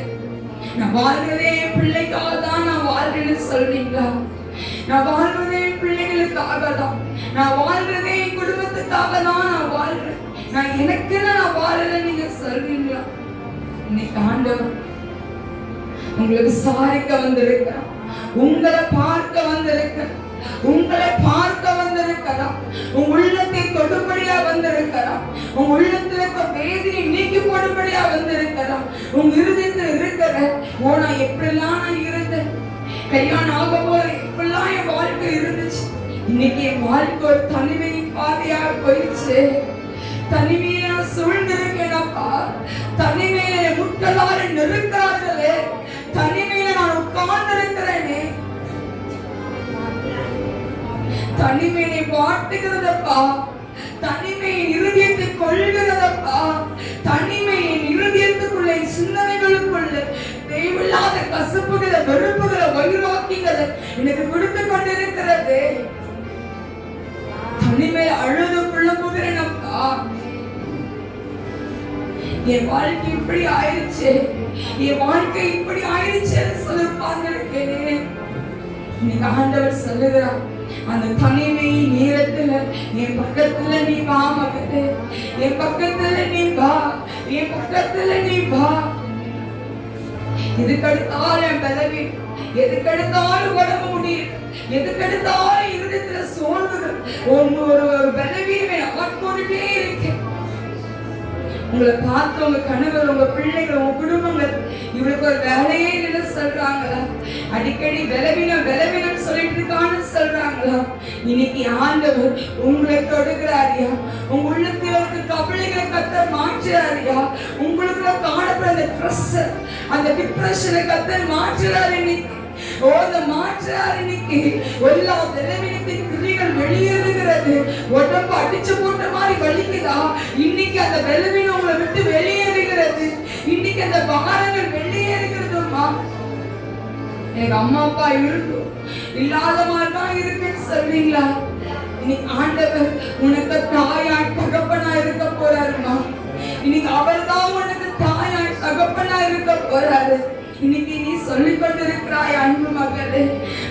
நான் வாழ்றதே பிள்ளைக்காக தான் நான் வாழ்றேன்னு சொல்றீங்களா? நான் வாழ்றதே பிள்ளைகளுக்காக தான், நான் வாழ்றதே குடும்பத்துக்காக தான் நான் வாழ்றேன், நான் எனக்குன்னு நான் வாழல நீங்க சொல்றீங்களா? இன்னைக்கு ஆண்டவர் உங்களை விசாரிக்க வந்திருக்கிறார், உங்களை பார்க்க வந்திருக்கிறார், உங்களை பார்க்க வந்திருக்கிறார், உங்க உள்ளத்தை தொடும்படியா வந்திருக்கிறார், உங்க உள்ளத்துல இருக்க வேதனை நீக்கி போடும்படியா வந்திருக்கிறார். உங்க இருதயத்தில் இருக்கிற நான் எப்படிலாம் நான் இருந்தேன், கல்யாணம் ஆக போற எப்படிலாம் என் வாழ்க்கை இருந்துச்சு, இன்னைக்கு என் வாழ்க்கை ஒரு தனிமையின் பாதையாக போயிடுச்சு. தனிமையில நான் சூழ்ந்திருக்கேனப்பா. தனிமையில முட்களால நெருக்கிறார்களே, தனிமையில நான் உட்கார்ந்து இருக்கிறேனே. தனிமையை வாட்டுகிறதப்பா, தனிமையின் இருதயத்தை கொள்கிறதப்பா, தனிமையின் இருதயத்துக்குள்ள சிந்தனைகளுக்குள்ள தேவையில்லாத கசப்புகளை, வெறுப்புகளை, வைராக்கியங்களை எனக்கு கொடுத்து கொண்டிருக்கிறது. தனிமையை அழுது புலம்புகிறேனப்பா. என் வாழ்க்கை இப்படி ஆயிடுச்சு, என் வாழ்க்கை இப்படி ஆயிடுச்சு சொல்லி பார்த்திருக்கேனே. இன்னைக்கு ஆண்டவர் சொல்லுகிறார், அந்த தனிமை நேரத்துல என் பக்கத்துல நீ வா மகளே, என் பக்கத்துல நீ வா, என் பக்கத்துல நீ வா. எதுக்கெடுத்தாலும் என் பதவி, எதுக்கெடுத்தாலும் உடம்பு முடியும், எதுக்கெடுத்தாலும் இருதயத்துல சோர்வுகள், ஒரு பலவீனமே ஆட்கொண்டுட்டே இருக்கேன். உங்களை பார்த்து உங்க கணவர், உங்க பிள்ளைகள், உங்க குடும்பங்கள் இவளுக்கு ஒரு வேலையே இல்லை சொல்றாங்களா? அடிக்கடி பலவீனம் சொல்லிட்டு இருக்கான்னு சொல்றாங்களா? இன்னைக்கு ஆண்டவர் உங்களை தொடுகிறாரியா? உங்க உள்ளத்தில் இருக்க கவலைகளை கர்த்தர் மாற்றுறாரியா? உங்களுக்குள்ள காணப்படுற அந்த ஸ்ட்ரெஸ், அந்த டிப்ரெஷனை கர்த்தர் மாற்றுறாரு இன்னைக்கு. அந்த மாற்றார் இன்னைக்கு எல்லா பலவீனத்தின் கிரிகள் வெளியேறுகிறது. உடம்பு அடிச்சு போட்ட மாதிரி வலிக்குதா? இன்னைக்கு அந்த பலவீனம் உங்களை விட்டு வெளியேறுகிறது. இன்னைக்கு அந்த பாரங்கள் வெளியேறுகிறதுமா. எனக்கு அம்மா அப்பா இருக்கும், இல்லாத மாதிரி தான் இருக்குன்னு சொல்றீங்களா? இன்னைக்கு ஆண்டவர் உனக்கு தாயாய் தகப்பனா இருக்க போறாருமா. இன்னைக்கு அவர் தான் உனக்கு தாயாய் தகப்பனா இருக்க போறாரு. இன்னைக்கு நீ சொல்லிக் கொண்டிருக்கிறாய், அன்பு மகளே,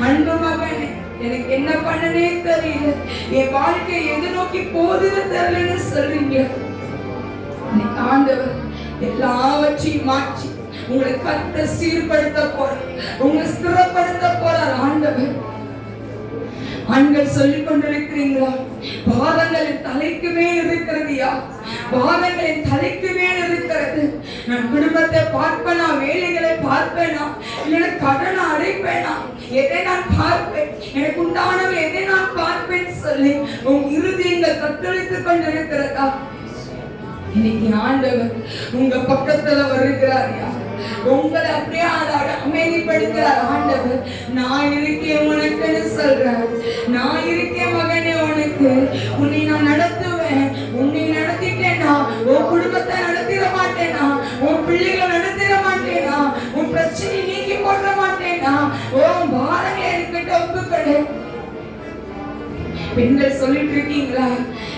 அன்பு மகனே, எனக்கு என்ன பண்ணனே தெரியல, என் வாழ்க்கை எது நோக்கி போகுதுன்னு தெரியலன்னு சொல்றீங்க. ஆண்டவர் எல்லாவற்றையும் மாற்றி உங்களை கத்த சீர்படுத்த போற, உங்களை ஸ்திரப்படுத்த போறார் ஆண்டவர். ஆண்கள் சொல்லிக் கொண்டிருக்கிறீங்களா? பாதங்கள் தலைக்கு மேல் இருக்கிறதுயா, பாரங்கள் என் தலைக்கு மேல் இருக்கிறது. நான் குடும்பத்தை பார்ப்பேனா, வேலைகளை பார்ப்பேனா, இல்லைன்னா கடனை அடைப்பேனா, எதை நான் பார்ப்பேன், எனக்கு உண்டானவை எதை நான் பார்ப்பேன் சொல்லி உன் இருதயங்கள் தத்தளித்துக் கொண்டிருக்கிறதா? இன்னைக்கு ஆண்டவர் உங்க பக்கத்துல வருகிறாரியா? உங்களை அப்படியே அமைதிப்படுத்துறார் ஆண்டவர். நான் இருக்கேன் உனக்குன்னு சொல்றார். நான் இருக்கேன் மகனே உனக்கு. உன்னை நான் நடத்துவேன். உன்னை நடத்திட்டேனா உன் குடும்பத்தை நடத்திட மாட்டேனா, உன் பிள்ளைகளை நடத்திட மாட்டேனா, உன் பிரச்சனை நீக்கி போட மாட்டேனா, உன் பாரங்களை என்கிட்ட ஒப்புக்கொடு. பெண்கள் சொல்லிட்டு இருக்கீங்களா?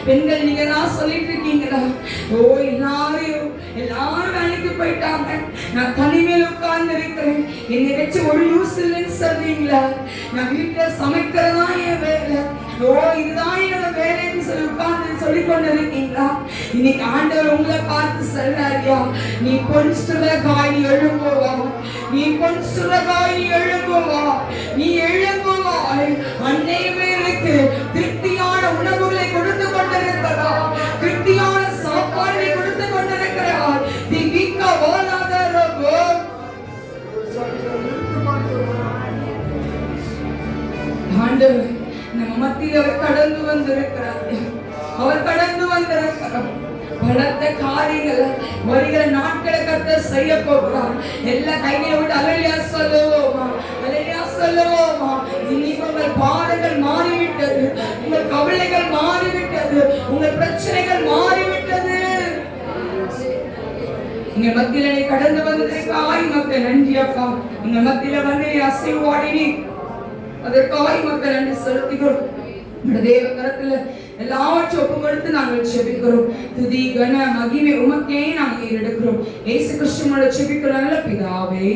பெண்கள் நீங்க தான் சொல்லிட்டு இருக்கீங்களா? ஓ எல்லாரும் வேலைக்கு போயிட்டாங்க, நான் தனிமையில் உட்கார்ந்து இருக்கிறேன், என்னை வச்சு ஒரு யூஸ் இல்லைன்னு சொல்றீங்களா? நான் வீட்டுல சமைக்கிறதா என் வேலை, ஓ இதுதான் என்னோட வேலைன்னு சொல்லி உட்கார்ந்து சொல்லி கொண்டு இருக்கீங்களா? இன்னைக்கு ஆண்டவர் உங்களை பார்த்து சொல்றாரியா, நீ பொன் சுரகாய் எழும்புவா, நீ பொன் சுரகாய் எழும்புவா, நீ எழும்புவாய். அன்னை பேருக்கு திருப்தியான உணவுகளை கொடுத்து கொண்டிருக்கிறா, திருப்தியான சாப்பாடுகளை கொடுத்து கொண்டிருக்கிறார். திவிக்க வாழாதரபோ ஆண்டவர் நம்ம மத்தியில் அவர் கடந்து வந்திருக்கிறார். அவர் கடந்து வந்திருக்கிறார். பலத்த காரியங்களை வருகிற நாட்களை கர்த்தர் செய்ய போகிறார். எல்லா கைகளை விட்டு அல்லேலூயா சொல்லுவோமா, அல்லேலூயா சொல்லுவோமா. இன்னைக்கு உங்கள் பாரங்கள் மாறிவிட்டது, உங்கள் கவலைகள் மாறிவிட்டது, உங்கள் பிரச்சனைகள் மாறிவிட்டது. எங்க மத்தியில நீ கடந்து வந்ததற்காக மக்கள் நன்றி அப்பா. எங்க மத்தியில வந்து அசைவாடினி அதற்காக மக்கள் நன்றி செலுத்துகிறோம். தேவ கரத்துல எல்லாவற்றையும் ஒப்பு கொடுத்து நாங்கள் செபிக்கிறோம். துதி கன மகிமை உமக்கே நாங்கள் ஏறெடுக்கிறோம். இயேசு கிறிஸ்துவோட செபிக்கிற நல்ல பிதாவே.